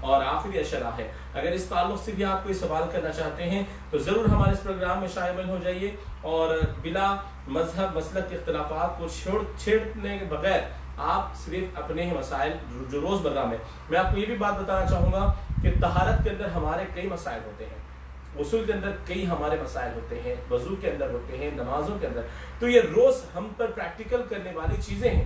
اور آخری اشرا ہے۔ اگر اس تعلق سے بھی آپ کوئی سوال کرنا چاہتے ہیں تو ضرور ہمارے اس پروگرام میں شامل ہو جائیے، اور بلا مذہب مسلک کے اختلافات کو چھیڑنے کے بغیر آپ صرف اپنے ہی مسائل جو روز مرہ میں آپ کو یہ بھی بات بتانا چاہوں گا کہ طہارت کے اندر ہمارے کئی مسائل ہوتے ہیں، غسل کے اندر کئی ہمارے مسائل ہوتے ہیں، وضو کے اندر ہوتے ہیں، نمازوں کے اندر، تو یہ روز ہم پر پریکٹیکل کرنے والی چیزیں ہیں۔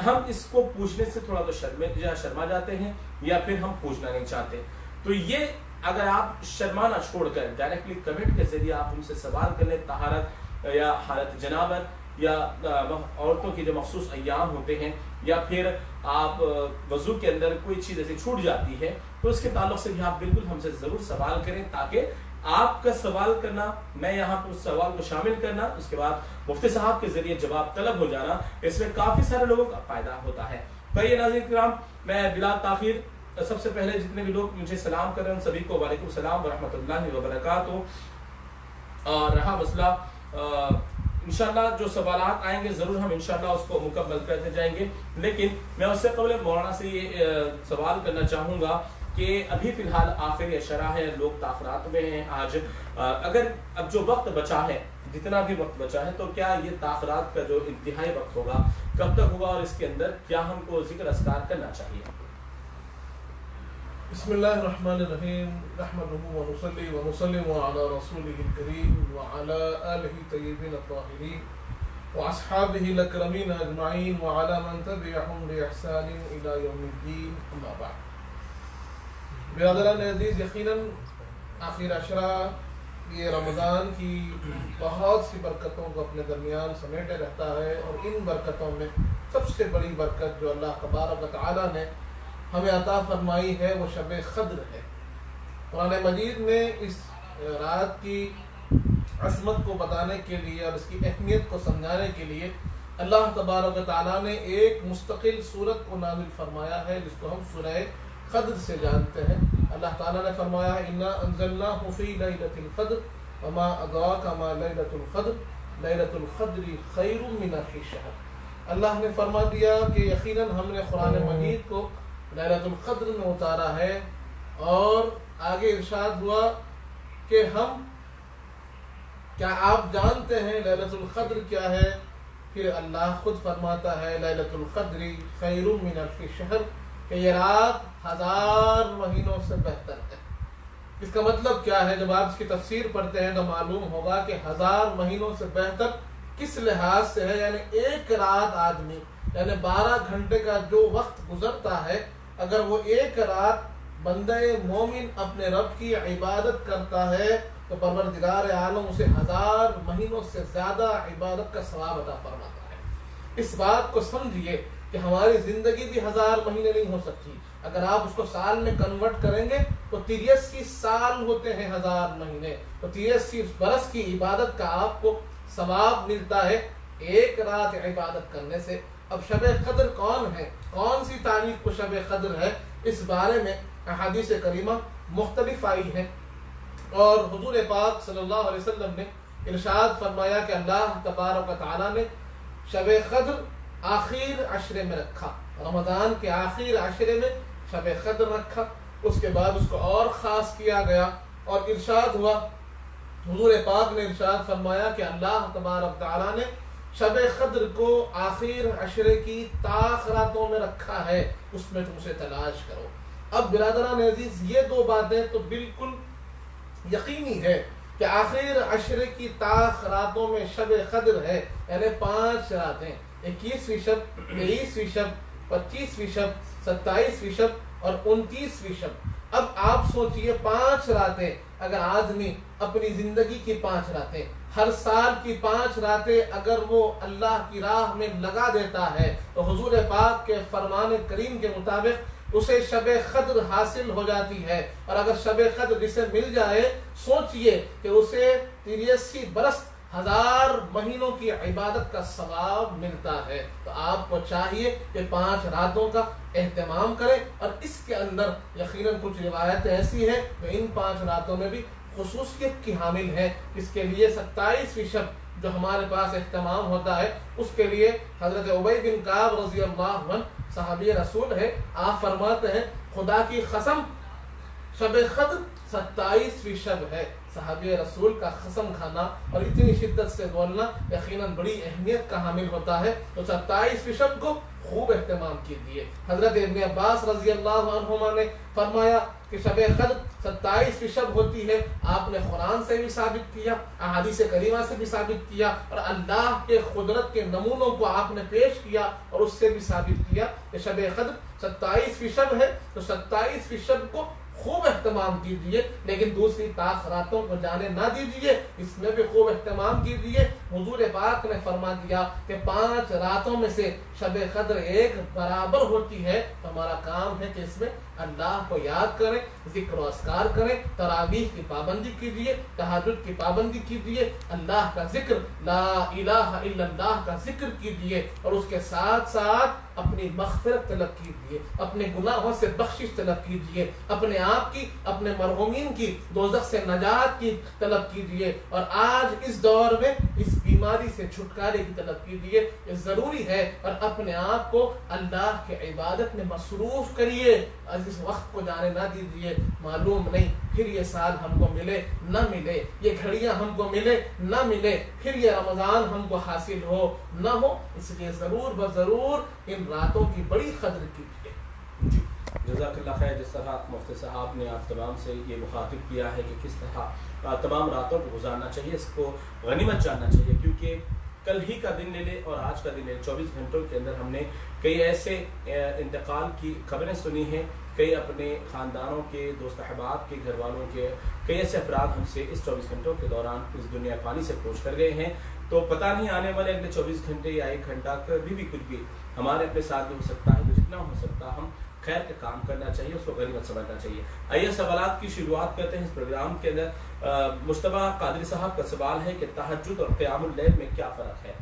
ہم اس کو پوچھنے سے تھوڑا تو شرما جاتے ہیں یا پھر ہم پوچھنا نہیں چاہتے، تو یہ اگر آپ شرمانا چھوڑ کر ڈائریکٹلی کمنٹ کے ذریعے آپ ہم سے سوال کر لیں طہارت یا حالت جنابت یا عورتوں کی جو مخصوص ایام ہوتے ہیں، یا پھر آپ وضو کے اندر کوئی چیز ایسی چھوٹ جاتی ہے تو اس کے تعلق سے بھی آپ بالکل ہم سے ضرور سوال کریں، تاکہ آپ کا سوال کرنا، میں یہاں پر اس سوال کو شامل کرنا، اس کے بعد مفتی صاحب کے ذریعے جواب طلب ہو جانا، اس میں کافی سارے لوگوں کا فائدہ ہوتا ہے۔ تو یہ ناظرین کرام، میں بلا تاخیر سب سے پہلے جتنے بھی لوگ مجھے سلام کر رہے ہیں ان سبھی کو وعلیکم السلام ورحمۃ اللہ وبرکاتہ۔ اور رہا مسئلہ انشاءاللہ جو سوالات آئیں گے ضرور ہم انشاءاللہ اس کو مکمل کرتے جائیں گے، لیکن میں اس سے قبل مولانا سے یہ سوال کرنا چاہوں گا کہ ابھی فی الحال آخری اشرا ہے، لوگ تاخرات میں ہیں آج، اگر اب جو وقت بچا ہے، جتنا بھی وقت بچا ہے، تو کیا یہ تاخرات کا جو انتہائی وقت ہوگا کب تک ہوگا، اور اس کے اندر کیا ہم کو ذکر اذکار کرنا چاہیے؟ بسم اللہ الرحمن الرحیم، نحمده ونصلی ونسلم علی رسوله الکریم وعلی آلہ طیبین الطاہرین واصحابہ الاکرمین اجمعین وعلی من تبعهم بإحسان الی یوم الدین، اما بعد۔ برادران عزیز، یقیناً آخر عشرہ یہ رمضان کی بہت سی برکتوں کو اپنے درمیان سمیٹے رہتا ہے، اور ان برکتوں میں سب سے بڑی برکت جو اللہ تبارک و تعالیٰ نے ہمیں عطا فرمائی ہے وہ شب قدر ہے۔ قرآن مجید میں اس رات کی عظمت کو بتانے کے لیے اور اس کی اہمیت کو سمجھانے کے لیے اللہ تبارک و تعالیٰ نے ایک مستقل سورت کو نازل فرمایا ہے، جس کو ہم سورہ قدر سے جانتے ہیں۔ اللہ تعالیٰ نے فرمایا ہے انا انزلناہ فی لیلۃ القدر وما ادراک ما لیلۃ القدر لیلۃ القدر خیر من الف شہر۔ اللہ نے فرما دیا کہ یقیناً ہم نے قرآن مجید کو لیلۃ القدر میں اتارا ہے، اور آگے ارشاد ہوا کہ کیا آپ جانتے ہیں لیلۃ القدر کیا ہے؟ پھر اللہ خود فرماتا ہے لیلۃ القدر خیر من الف شہر، کہ یہ رات 1000 مہینوں سے بہتر ہے۔ اس کا مطلب کیا ہے؟ جب آپ اس کی تفسیر پڑھتے ہیں تو معلوم ہوگا کہ 1000 مہینوں سے بہتر کس لحاظ سے ہے، یعنی ایک رات آدمی، یعنی 12 گھنٹے کا جو وقت گزرتا ہے، اگر وہ ایک رات بندہ مومن اپنے رب کی عبادت کرتا ہے تو پروردگار عالم اسے 1000 مہینوں سے زیادہ عبادت کا ثواب عطا فرماتا ہے۔ اس بات کو سمجھیے کہ ہماری زندگی بھی 1000 مہینے نہیں ہو سکتی، اگر آپ اس کو سال میں کنورٹ کریں گے تو 83 سال ہوتے ہیں 1000 مہینے، تو 83 برس کی عبادت کا آپ کو ثواب ملتا ہے ایک رات عبادت کرنے سے۔ اب شب قدر کون ہے، کون سی تاریخ کو شب قدر ہے، اس بارے میں احادیث کریمہ مختلف آئی ہیں، اور حضور پاک صلی اللہ علیہ وسلم نے ارشاد فرمایا کہ اللہ تبارک و تعالیٰ نے شب قدر آخر عشرے میں رکھا، رمضان کے آخر عشرے میں شب قدر رکھا، اس کے بعد اس کو اور خاص کیا گیا، اور ارشاد ہوا، حضور پاک نے ارشاد فرمایا کہ اللہ تبارک تعالیٰ نے شب قدر کو آخر عشرے کی تاخراتوں میں رکھا ہے، اس میں تم اسے تلاش کرو۔ اب برادران عزیز، یہ دو باتیں تو بالکل یقینی ہے کہ آخر عشرے کی تاخراتوں میں شب قدر ہے، یعنی 5 راتیں، 21ویں شب، 23ویں شب، 25ویں شب، 27ویں شب اور 29ویں شب۔ اب آپ سوچئے 5 راتیں، اگر آدمی اپنی زندگی کی 5 راتیں، ہر سال کی 5 راتیں اگر وہ اللہ کی راہ میں لگا دیتا ہے تو حضور پاک کے فرمان کریم کے مطابق اسے شب قدر حاصل ہو جاتی ہے، اور اگر شب قدر جسے مل جائے، سوچئے کہ اسے 83 برس 1000 مہینوں کی عبادت کا ثواب ملتا ہے۔ تو آپ کو چاہیے کہ 5 راتوں کا اہتمام کریں، اور اس کے اندر یقیناً کچھ روایتیں ایسی ہیں کہ ان 5 راتوں میں بھی خصوصیت کی حامل ہے، اس کے لیے 27ویں شب جو ہمارے پاس اہتمام ہوتا ہے اس کے لیے حضرت ابی بن کعب رضی اللہ عنہ صحابی رسول ہے، آپ فرماتے ہیں خدا کی قسم شب قدر 27ویں شب ہے۔ صحابی رسول کا قسم کھانا اور اتنی شدت سے بولنا یقیناً بڑی اہمیت کا حامل ہوتا ہے، تو 27ویں شب کو خوب اہتمام کیجیے۔ حضرت ابن عباس رضی اللہ عنہما نے فرمایا کہ شب قدر 27ویں شب ہوتی ہے، آپ نے قرآن سے بھی ثابت کیا، احادیث کریمہ سے بھی ثابت کیا، اور اللہ کے قدرت کے نمونوں کو آپ نے پیش کیا اور اس سے بھی ثابت کیا کہ شب قدر 27ویں شب ہے، تو 27ویں شب کو خوب اہتمام کیجیے، لیکن دوسری طاق راتوں کو جانے نہ دیجیے، اس میں بھی خوب اہتمام کیجیے۔ حضور پاک نے فرما دیا کہ 5 راتوں میں سے شب قدر ایک برابر ہوتی ہے، تو ہمارا کام ہے کہ اس میں اللہ کو یاد کریں، ذکر و اذکار کریں، تراویح کی پابندی کیجیے، تہجد کی پابندی کیجیے، اللہ کا ذکر، لا الہ الا اللہ کا ذکر کیجیے، اور اس کے ساتھ ساتھ اپنی مغفرت طلب کیجیے، اپنے گناہوں سے بخشش طلب کیجیے، اپنے آپ کی، اپنے مرحومین کی دوزخ سے نجات کی طلب کیجیے، اور آج اس دور میں اس بیماری سے چھٹکارے کی طلب کیجیے، یہ ضروری ہے، اور اپنے آپ کو اللہ کے عبادت میں مصروف کریے، اس وقت کو جانے نہ دیجیے، معلوم نہیں پھر یہ سال ہم کو ملے نہ ملے، یہ گھڑیاں ہم کو ملے نہ ملے، پھر یہ رمضان ہم کو حاصل ہو نہ ہو، اس لیے ضرور بضرور ان راتوں کی بڑی قدر کیجیے۔ جی جزاک اللہ خیر۔ جس طرح مفتی صاحب نے آپ تمام سے یہ مخاطب کیا ہے کہ کس طرح تمام راتوں کو گزارنا چاہیے، اس کو غنیمت جاننا چاہیے، کیونکہ کل ہی کا دن لے لے اور آج کا دن لے لے، 24 گھنٹوں کے اندر ہم نے کئی ایسے انتقال کی خبریں سنی ہیں، کئی اپنے خاندانوں کے، دوست احباب کے، گھر والوں کے کئی ایسے افراد ہم سے اس 24 گھنٹوں کے دوران اس دنیا پانی سے پوچھ کر گئے ہیں، تو پتہ نہیں آنے والے اگلے 24 گھنٹے یا 1 گھنٹہ کبھی بھی کچھ بھی ہمارے اپنے ساتھ بھی ہو سکتا ہے، تو جتنا ہو سکتا ہم خیر کا کام کرنا چاہیے، اس کو غنیمت سمجھنا چاہیے۔ آئیے سوالات کی شروعات کرتے ہیں اس پروگرام کے اندر۔ مصطفیٰ قادری صاحب کا سوال ہے کہ تہجد اور قیام اللیل میں کیا فرق ہے؟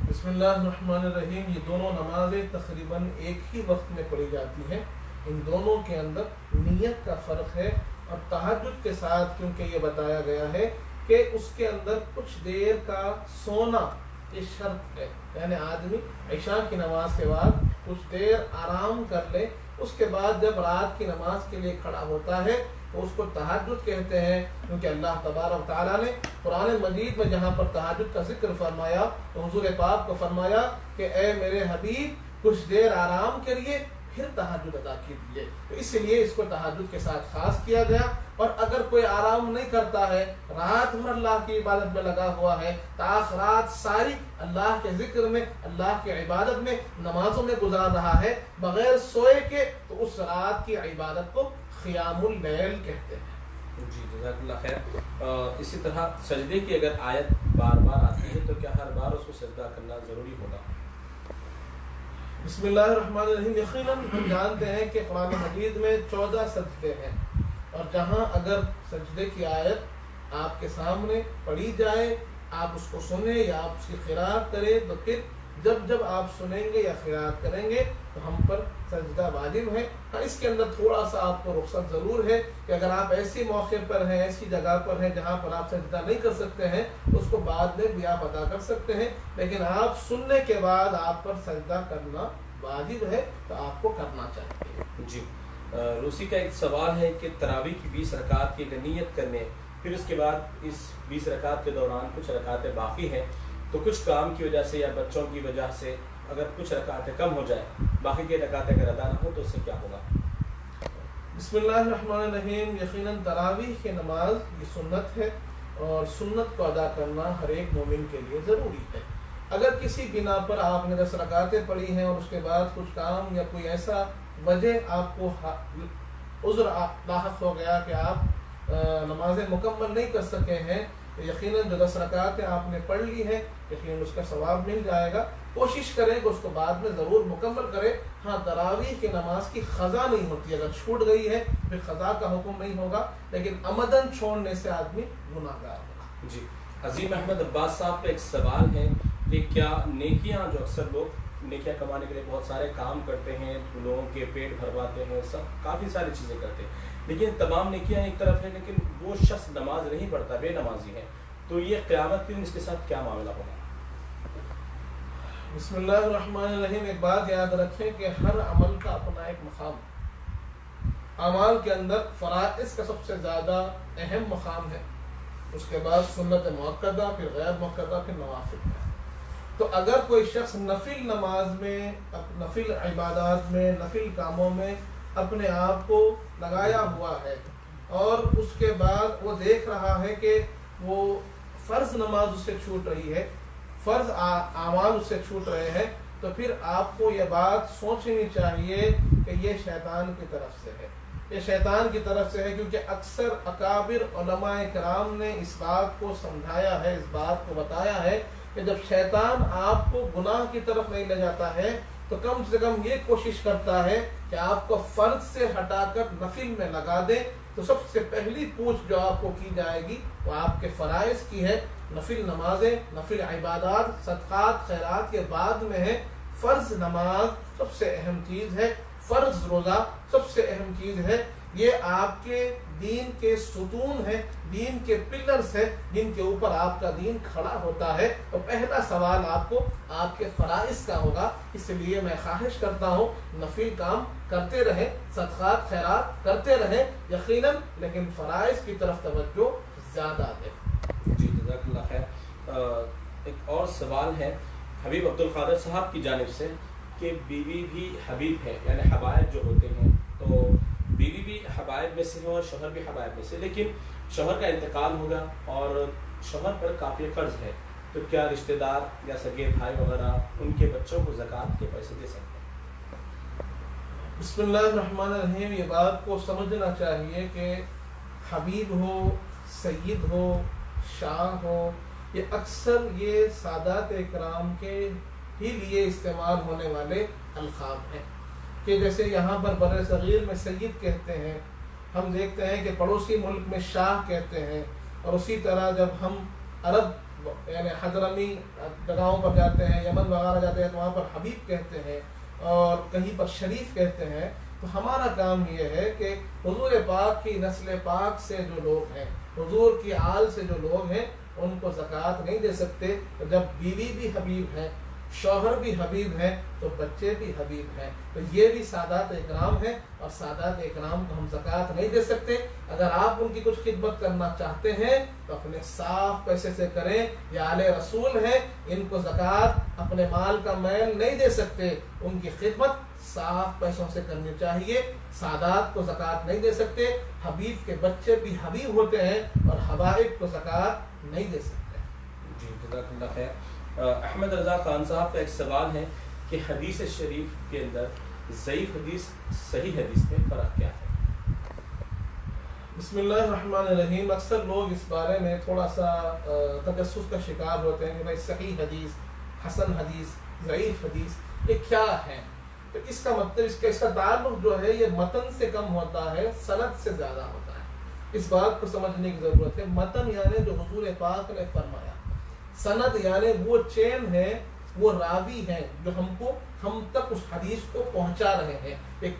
بسم اللہ الرحمن الرحیم۔ یہ دونوں نمازیں تقریباً ایک ہی وقت میں پڑھی جاتی ہیں، ان دونوں کے اندر نیت کا فرق ہے، اور تہجد کے ساتھ کیونکہ یہ بتایا گیا ہے کہ اس کے اندر کچھ دیر کا سونا یہ شرط ہے، یعنی آدمی عشاء کی نماز کے بعد کچھ دیر آرام کر لے، اس کے بعد جب رات کی نماز کے لیے کھڑا ہوتا ہے تو اس کو تہجد کہتے ہیں، کیونکہ اللہ تبارک و تعالیٰ نے قرآن مجید میں جہاں پر تہجد کا ذکر فرمایا تو حضور پاک کو فرمایا کہ اے میرے حبیب کچھ دیر آرام کریے پھر تہجد ادا کیجیے، تو اس لیے اس کو تہجد کے ساتھ خاص کیا گیا۔ اور اگر کوئی آرام نہیں کرتا ہے، رات بھر اللہ کی عبادت میں لگا ہوا ہے، رات ساری اللہ کے ذکر میں، اللہ کی عبادت میں، نمازوں میں گزار رہا ہے بغیر سوئے کے، تو اس رات کی عبادت کو قیام اللیل کہتے ہیں۔ جی جزاک اللہ خیر۔ اسی طرح سجدے کی اگر آیت بار بار آتی ہے تو کیا ہر بار اس کو سجدہ کرنا ضروری ہوگا؟ بسم اللہ الرحمن الرحیم۔ یقیناً ہم جانتے ہیں کہ قرآن مجید میں 14 سجدے ہیں، اور جہاں اگر سجدے کی آیت آپ کے سامنے پڑھی جائے، آپ اس کو سنیں یا آپ اس کی قرات کریں، تو پھر جب آپ سنیں گے یا قرات کریں گے تو ہم پر سجدہ واجب ہے۔ ہاں، اس کے اندر تھوڑا سا آپ کو رخصت ضرور ہے کہ اگر آپ ایسی موقع پر ہیں، ایسی جگہ پر ہیں جہاں پر آپ سجدہ نہیں کر سکتے ہیں تو اس کو بعد میں بھی آپ ادا کر سکتے ہیں، لیکن آپ سننے کے بعد آپ پر سجدہ کرنا واجب ہے تو آپ کو کرنا چاہیے۔ جی روسی کا ایک سوال ہے کہ تراویح کی 20 رکعت کی اگر نیت کرنے، پھر اس کے بعد اس 20 رکعت کے دوران کچھ رکعتیں باقی ہیں، تو کچھ کام کی وجہ سے یا بچوں کی وجہ سے اگر کچھ رکعتیں کم ہو جائے، باقی کی رکعتیں اگر ادا نہ ہو تو اس سے کیا ہوگا؟ بسم اللہ الرحمن الرحیم۔ یقیناً تراویح کی نماز یہ سنت ہے، اور سنت کو ادا کرنا ہر ایک مومن کے لیے ضروری ہے۔ اگر کسی بنا پر آپ نے 10 رکعتیں پڑھی ہیں اور اس کے بعد کچھ کام یا کوئی ایسا وجہ آپ کو عذر لاحق ہو گیا کہ آپ نمازیں مکمل نہیں کر سکے ہیں، تو یقیناً جو 10 رکعتیں آپ نے پڑھ لی ہیں یقیناً اس کا ثواب مل جائے گا۔ کوشش کریں کہ اس کو بعد میں ضرور مکمل کریں۔ ہاں، تراویح کی نماز کی قضا نہیں ہوتی، اگر چھوٹ گئی ہے پھر قضا کا حکم نہیں ہوگا، لیکن عمدن چھوڑنے سے آدمی گناہ گار ہوگا۔ جی عظیم احمد عباس صاحب کا ایک سوال ہے کہ کیا نیکیاں، جو اکثر لوگ نیکیاں کمانے کے لیے بہت سارے کام کرتے ہیں، لوگوں کے پیٹ بھرواتے ہیں، سب کافی ساری چیزیں کرتے ہیں، لیکن تمام نیکیاں ایک طرف ہیں، لیکن وہ شخص نماز نہیں پڑھتا، بے نمازی ہے، تو یہ قیامت کے دن اس کے ساتھ کیا معاملہ ہوگا؟ بسم اللہ الرحمن الرحیم. ایک بات یاد رکھیں کہ ہر عمل کا اپنا ایک مقام. اعمال کے اندر فرائض کا سب سے زیادہ اہم مقام ہے، اس کے بعد سنت مؤکدہ، پھر غیر مؤکدہ، پھر نوافل کا. تو اگر کوئی شخص نفل نماز میں، نفل عبادات میں، نفل کاموں میں اپنے آپ کو لگایا ہوا ہے اور اس کے بعد وہ دیکھ رہا ہے کہ وہ فرض نماز اس سے چھوٹ رہی ہے، فرض اعمال اس سے چھوٹ رہے ہیں، تو پھر آپ کو یہ بات سوچنی چاہیے کہ یہ شیطان کی طرف سے ہے. یہ شیطان کی طرف سے ہے، کیونکہ اکثر اکابر علماء کرام نے اس بات کو سمجھایا ہے، اس بات کو بتایا ہے کہ جب شیطان آپ کو گناہ کی طرف نہیں لے جاتا ہے تو کم سے کم یہ کوشش کرتا ہے کہ آپ کو فرض سے ہٹا کر نفل میں لگا دے. تو سب سے پہلی پوچھ جو آپ کو کی جائے گی وہ آپ کے فرائض کی ہے. نفل نمازیں، نفل عبادات، صدقات، خیرات کے بعد میں ہے. فرض نماز سب سے اہم چیز ہے، فرض روزہ سب سے اہم چیز ہے. یہ آپ کے دین کے ستون ہیں، دین کے پلرز ہیں جن کے اوپر آپ کا دین کھڑا ہوتا ہے. تو پہلا سوال آپ کو آپ کے فرائض کا ہوگا. اس لیے میں خواہش کرتا ہوں نفل کام کرتے رہیں، صدقات خیرات کرتے رہیں یقیناً، لیکن فرائض کی طرف توجہ زیادہ دیں. جی جزاک اللہ خیر. ایک اور سوال ہے حبیب عبد القادر صاحب کی جانب سے کہ بیوی بھی حبیب ہے، یعنی حبائب جو ہوتے ہیں تو بیوی بھی حبائب میں سے ہے اور شوہر بھی حبائب میں سے، لیکن شوہر کا انتقال ہوگا اور شوہر پر کافی قرض ہے، تو کیا رشتہ دار یا سگے بھائی وغیرہ ان کے بچوں کو زکوٰۃ کے پیسے دے سکتے ہیں؟ بسم اللہ الرحمن الرحیم. یہ بات کو سمجھنا چاہیے کہ حبیب ہو، سید ہو، شاہ ہو، یہ اکثر یہ سادات اکرام کے ہی لیے استعمال ہونے والے القاب ہیں. کہ جیسے یہاں پر بر صغیر میں سید کہتے ہیں، ہم دیکھتے ہیں کہ پڑوسی ملک میں شاہ کہتے ہیں، اور اسی طرح جب ہم عرب یعنی حضرمی جگہوں پر جاتے ہیں، یمن وغیرہ جاتے ہیں تو وہاں پر حبیب کہتے ہیں اور کہیں پر شریف کہتے ہیں. تو ہمارا کام یہ ہے کہ حضور پاک کی نسل پاک سے جو لوگ ہیں، حضور کی آل سے جو لوگ ہیں، ان کو زکوٰۃ نہیں دے سکتے. جب بیوی بھی حبیب ہے، شوہر بھی حبیب ہیں، تو بچے بھی حبیب ہیں. تو یہ بھی سادات اکرام ہیں اور سادات اکرام کو ہم زکوٰۃ نہیں دے سکتے. اگر آپ ان کی کچھ خدمت کرنا چاہتے ہیں تو اپنے صاف پیسے سے کریں. یہ آل رسول ہیں، ان کو زکوٰۃ اپنے مال کا میل نہیں دے سکتے. ان کی خدمت صاف پیسوں سے کرنی چاہیے. سادات کو زکوٰۃ نہیں دے سکتے. حبیب کے بچے بھی حبیب ہوتے ہیں اور حبائب کو زکوٰۃ نہیں دے سکتے. جی جزاک اللہ خیر. احمد رضا خان صاحب کا ایک سوال ہے کہ حدیث شریف کے اندر ضعیف حدیث صحیح حدیث میں فرق کیا ہے؟ بسم اللہ الرحمن الرحیم. اکثر لوگ اس بارے میں تھوڑا سا تجسس کا شکار ہوتے ہیں کہ بھائی صحیح حدیث، حسن حدیث، ضعیف حدیث یہ کیا ہے. تو اس کا مطلب اس کا تعلق جو ہے یہ متن سے کم ہوتا ہے، سند سے زیادہ ہوتا ہے. اس بات کو سمجھنے کی ضرورت ہے. متن یعنی جو حضور پاک نے فرمایا، سند یعنی وہ چین ہے، وہ راوی ہیں جو ہم تک اس حدیث کو پہنچا رہے ہیں.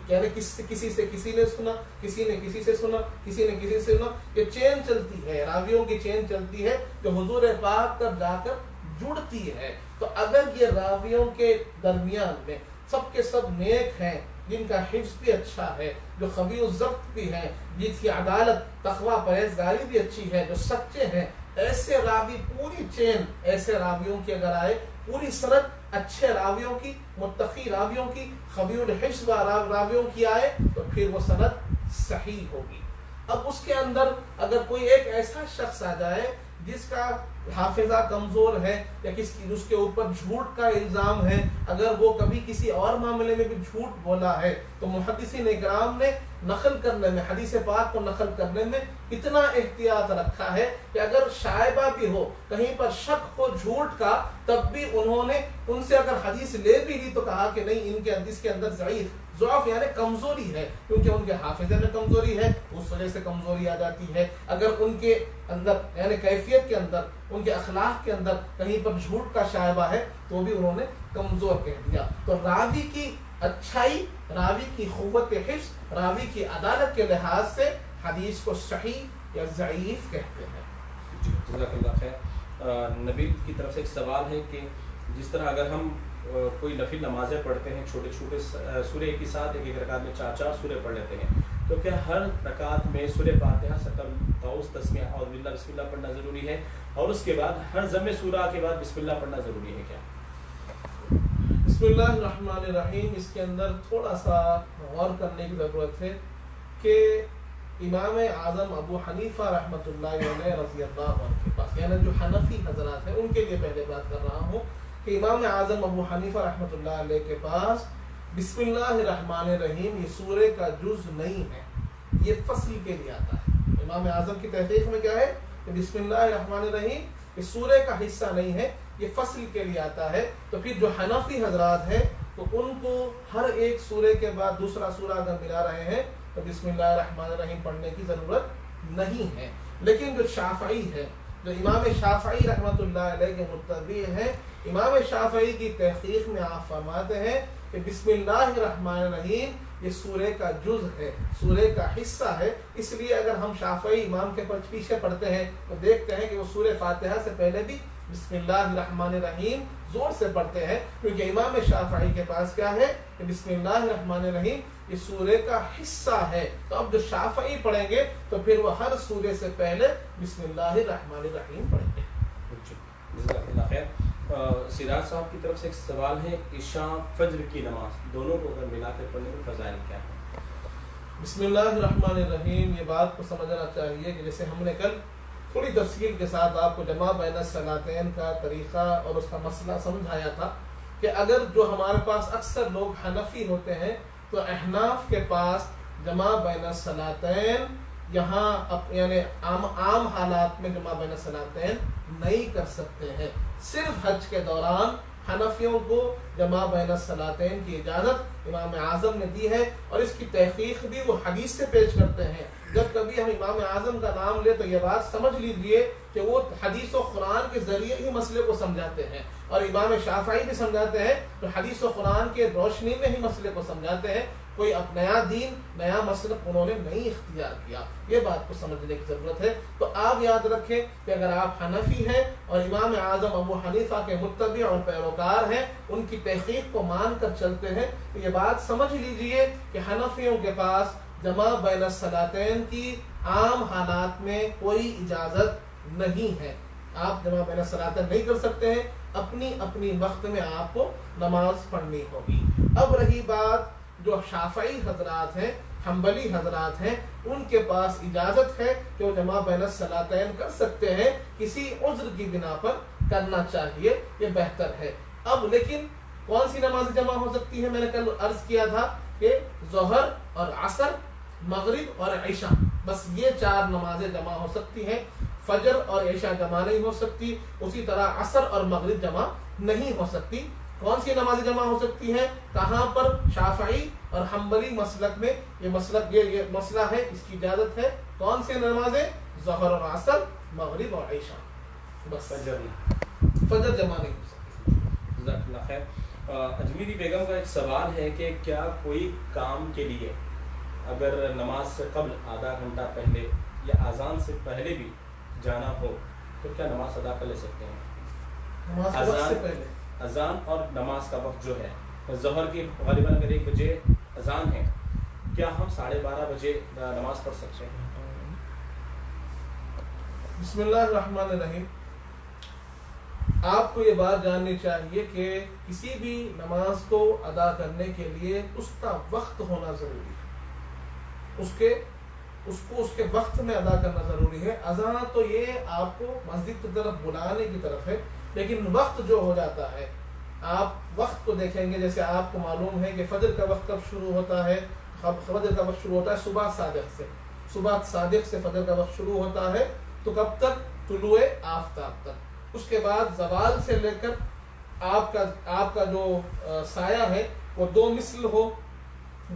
یعنی کسی سے کسی نے سنا، کسی نے کسی سے سنا، کسی نے کسی سے سنا. یہ چین چلتی ہے، راویوں کی چین چلتی ہے جو حضور پاک تک جا کر جڑتی ہے. تو اگر یہ راویوں کے درمیان میں سب کے سب نیک ہیں، جن کا حفظ بھی اچھا ہے، جو خبیر الضبط بھی ہیں، جن کی عدالت تقوی پرہیزگاری بھی اچھی ہے، جو سچے ہیں، ایسے راوی پوری چین ایسے راویوں کی اگر آئے، پوری سند اچھے راویوں کی، متقی راویوں کی، خبیر الحفظ راویوں کی آئے تو پھر وہ سند صحیح ہوگی. اب اس کے اندر اگر کوئی ایک ایسا شخص آ جائے جس کا حافظہ کمزور ہے یا اس کے اوپر جھوٹ کا الزام ہے، اگر وہ کبھی کسی اور معاملے میں بھی جھوٹ بولا ہے، تو محدثین اکرام نے نقل کرنے میں، حدیث پاک کو نقل کرنے میں اتنا احتیاط رکھا ہے کہ اگر شائبہ بھی ہو، کہیں پر شک ہو جھوٹ کا، تب بھی انہوں نے ان سے اگر حدیث لے بھی لی تو کہا کہ نہیں، ان کے حدیث کے اندر ضعف یعنی کمزوری ہے، کیونکہ ان کے حافظے میں کمزوری ہے، اس وجہ سے کمزوری آ جاتی ہے. اگر ان کے اندر یعنی کیفیت کے اندر، ان کے اخلاق کے اندر کہیں پر جھوٹ کا شائبہ ہے تو بھی انہوں نے کمزور کہہ دیا. تو راوی کی اچھائی، راوی کی قوت حفظ، راوی کی عدالت کے لحاظ سے حدیث کو صحیح یا ضعیف کہتے ہیں. جزاک اللہ خیر۔ نبیل کی طرف سے ایک سوال ہے کہ جس طرح اگر ہم کوئی نفل نمازیں پڑھتے ہیں چھوٹے چھوٹے سورہ کے ساتھ ایک ایک رکعت میں 4 سورہ پڑھ لیتے ہیں، تو کیا ہر رکعت میں سورہ فاتحہ ستم تعوذ تسمیہ اور باللہ بسم اللہ پڑھنا ضروری ہے، اور اس کے بعد ہر ضم سورہ کے بعد بسم اللہ پڑھنا ضروری ہے کیا؟ بسم اللہ الرحمن الرحیم، اس کے اندر تھوڑا سا غور کرنے کی ضرورت ہے کہ امام اعظم ابو حنیفہ رحمۃ اللہ علیہ رضی اللہ عنہ کے پاس، یعنی جو حنفی حضرات ہیں ان کے لیے پہلے بات کر رہا ہوں کہ امام اعظم ابو حنیفہ رحمۃ اللہ علیہ کے پاس بسم اللہ الرحمن الرحیم یہ سورہ کا جز نہیں ہے، یہ فصل کے لیے آتا ہے۔ امام اعظم کی تحقیق میں کیا ہے کہ بسم اللہ الرحمن الرحیم یہ سورہ کا حصہ نہیں ہے، یہ فصل کے لیے آتا ہے۔ تو پھر جو حنفی حضرات ہیں تو ان کو ہر ایک سورہ کے بعد دوسرا سورہ اگر ملا رہے ہیں تو بسم اللہ الرحمن الرحیم پڑھنے کی ضرورت نہیں ہے۔ لیکن جو شافعی ہے، جو امام شافعی رحمۃ اللہ علیہ کے متبع ہیں، امام شافعی کی تحقیق میں آپ فرماتے ہیں کہ بسم اللہ الرحمن الرحیم یہ سورہ کا جز ہے، سورہ کا حصہ ہے۔ اس لیے اگر ہم شافعی امام کے پیچھے پڑھتے ہیں تو دیکھتے ہیں کہ وہ سورہ فاتحہ سے پہلے بھی بسم اللہ الرحمن الرحیم زور سے پڑھتے ہیں، کیونکہ امام شافعی کے پاس کیا ہے کہ بسم اللہ الرحمن الرحیم یہ سورہ کا حصہ ہے۔ تو اب جو شافعی پڑھیں گے تو پھر وہ ہر سورہ سے پہلے بسم اللہ الرحمن الرحیم پڑھیں گے۔ جزاک اللہ خیر۔ سراج صاحب کی طرف سے ایک سوال ہے، عشاء فجر کی نماز دونوں کو اگر ملا کر پڑھنے کے فضائل کیا ہے؟ بسم اللہ الرحمن الرحیم، یہ بات کو سمجھنا چاہیے کہ جیسے ہم نے کل تھوڑی تفصیل کے ساتھ آپ کو جمع بین الصلاتین کا طریقہ اور اس کا مسئلہ سمجھایا تھا کہ اگر جو ہمارے پاس اکثر لوگ حنفی ہوتے ہیں تو احناف کے پاس جمع بین الصلاتین یہاں یعنی عام حالات میں جمع بین الصلاتین نہیں کر سکتے ہیں۔ صرف حج کے دوران حنفیوں کو جمع بین الصلاتین کی اجازت امام اعظم نے دی ہے، اور اس کی تحقیق بھی وہ حدیث سے پیش کرتے ہیں۔ جب کبھی ہم امام اعظم کا نام لے تو یہ بات سمجھ لیجئے کہ وہ حدیث و قرآن کے ذریعے ہی مسئلے کو سمجھاتے ہیں، اور امام شافعی بھی سمجھاتے ہیں تو حدیث و قرآن کے روشنی میں ہی مسئلے کو سمجھاتے ہیں۔ کوئی اب نیا دین نیا مسلک انہوں نے نہیں اختیار کیا، یہ بات کو سمجھنے کی ضرورت ہے۔ تو آپ یاد رکھیں کہ اگر آپ حنفی ہیں اور امام اعظم ابو حنیفہ کے متبع اور پیروکار ہیں، ان کی تحقیق کو مان کر چلتے ہیں، تو یہ بات سمجھ لیجئے کہ حنفیوں کے پاس جمع بین الصلاتین کی عام حالات میں کوئی اجازت نہیں ہے۔ آپ جمع بین الصلاتین نہیں کر سکتے ہیں، اپنی اپنی وقت میں آپ کو نماز پڑھنی ہوگی۔ اب رہی بات جو شافعی حضرات ہیں، حنبلی حضرات ہیں، ان کے پاس اجازت ہے کہ وہ جمع بین الصلاتین کر سکتے ہیں، کسی عذر کی بنا پر کرنا چاہیے، یہ بہتر ہے۔ اب لیکن کون سی نماز جمع ہو سکتی ہے؟ میں نے کل عرض کیا تھا کہ ظہر اور عصر، مغرب اور عشاء، بس یہ 4 نمازیں جمع ہو سکتی ہیں۔ فجر اور عشاء جمع نہیں ہو سکتی، اسی طرح عصر اور مغرب جمع نہیں ہو سکتی۔ کون سی نمازیں جمع ہو سکتی ہیں؟ کہاں پر؟ شافعی اور حنبلی مسلک میں یہ مسئلہ ہے، اس کی اجازت ہے۔ کون سی نمازیں؟ ظہر اور عصر، مغرب اور عشاء، بس فجر جمع نہیں ہو سکتی۔ جزاک اللہ خیر۔ اجمیری بیگم کا ایک سوال ہے کہ کیا کوئی کام کے لیے اگر نماز سے قبل آدھا گھنٹہ پہلے یا اذان سے پہلے بھی جانا ہو تو کیا نماز ادا کر لے سکتے ہیں؟ نماز کے وقت سے پہلے اذان اور نماز کا وقت جو ہے ظہر کی غالباً اگر 1 بجے اذان ہے، کیا ہم 12:30 بجے نماز پڑھ سکتے ہیں؟ بسم اللہ الرحمن الرحیم، آپ کو یہ بات جاننی چاہیے کہ کسی بھی نماز کو ادا کرنے کے لیے اس کا وقت ہونا ضروری ہے، اس کے وقت میں ادا کرنا ضروری ہے۔ اذان تو یہ آپ کو مسجد کی طرف بلانے کی طرف ہے، لیکن وقت جو ہو جاتا ہے، آپ وقت کو دیکھیں گے، جیسے آپ کو معلوم ہے کہ فجر کا وقت کب شروع ہوتا ہے؟ فجر کا وقت شروع ہوتا ہے صبح صادق سے، صبح صادق سے فجر کا وقت شروع ہوتا ہے، تو کب تک؟ طلوع آفتاب تک۔ اس کے بعد زوال سے لے کر آپ کا جو سایہ ہے وہ 2 مثل ہو،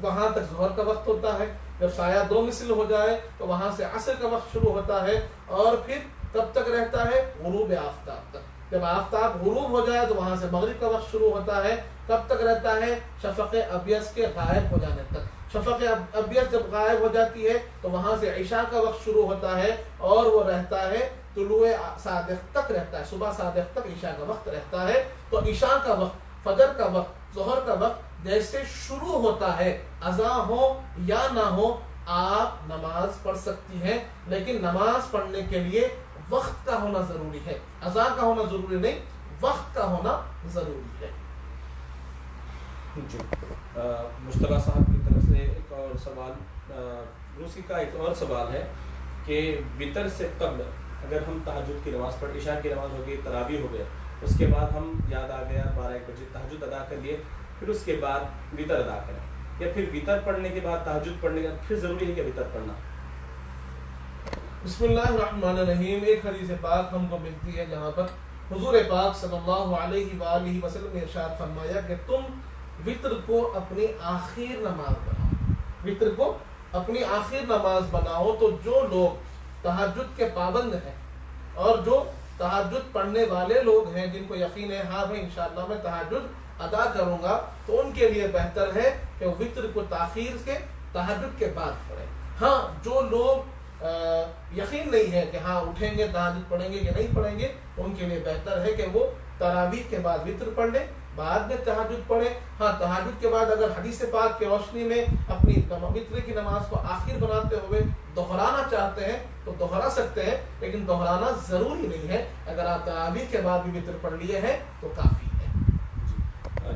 وہاں تک ظہر کا وقت ہوتا ہے۔ جب سایہ 2 مثل ہو جائے تو وہاں سے عصر کا وقت شروع ہوتا ہے، اور پھر کب تک رہتا ہے؟ غروب آفتاب تک۔ جب آفتاب غروب ہو جائے تو وہاں سے مغرب کا وقت شروع ہوتا ہے، کب تک رہتا ہے؟ شفق ابیض کے غائب ہو جانے تک۔ شفق ابیض جب غائب ہو جاتی ہے تو وہاں سے عشاء کا وقت شروع ہوتا ہے، اور وہ رہتا ہے طلوع صادق تک رہتا ہے، صبح صادق تک عشاء کا وقت رہتا ہے. تو عشاء کا وقت، فجر کا وقت، ظہر کا وقت جیسے شروع ہوتا ہے، اذان ہو یا نہ ہو آپ نماز پڑھ سکتی ہیں، لیکن نماز پڑھنے کے لیے وقت کا ہونا ضروری ہے. اذان کا ہونا ضروری نہیں، وقت کا ہونا ضروری ہے. جی مشتبہ صاحب کی طرف سے ایک اور سوال، روسی کا ایک اور سوال ہے کہ وطر سے قبل اگر ہم تہجد کی نماز پڑھ، عشاء کی نماز ہو گئی، تراویح ہو گیا، اس کے بعد ہم یاد آ گیا 12-1 بجے تہجد ادا کر لیے، پھر اس کے بعد وطر ادا کریں، یا پھر وطر پڑھنے کے بعد تہجد پڑھنے کے بعد پھر ضروری ہے کہ وطر پڑھنا؟ بسم اللہ الرحمن الرحیم. ایک حدیث پاک ہم کو ملتی ہے جہاں پر حضور پاک صلی اللہ علیہ وآلہ وسلم نے ارشاد فرمایا کہ تم وطر کو اپنی آخر نماز بناؤ، وطر کو اپنی آخر نماز بناؤ. تو جو لوگ تہجد کے پابند ہیں اور جو تہجد پڑھنے والے لوگ ہیں جن کو یقین ہے ہاں بھائی انشاءاللہ میں تہجد ادا کروں گا، تو ان کے لیے بہتر ہے کہ وطر کو تاخیر کے تہجد کے بعد پڑھیں. ہاں جو لوگ یقین نہیں ہے کہ ہاں اٹھیں گے تہجد پڑھیں گے کہ نہیں پڑھیں گے، تو ان کے لیے بہتر ہے کہ وہ تراویح کے بعد وطر پڑھ لیں، بعد میں تہجد پڑھیں. ہاں تہجد کے بعد اگر حدیث پاک کی روشنی میں اپنی وطر کی نماز کو آخر بناتے ہوئے دہرانا چاہتے ہیں تو دہرا سکتے ہیں، لیکن دہرانا ضروری نہیں ہے. اگر آپ تراویح کے بعد بھی وطر پڑھ لیے ہیں تو کافی ہے.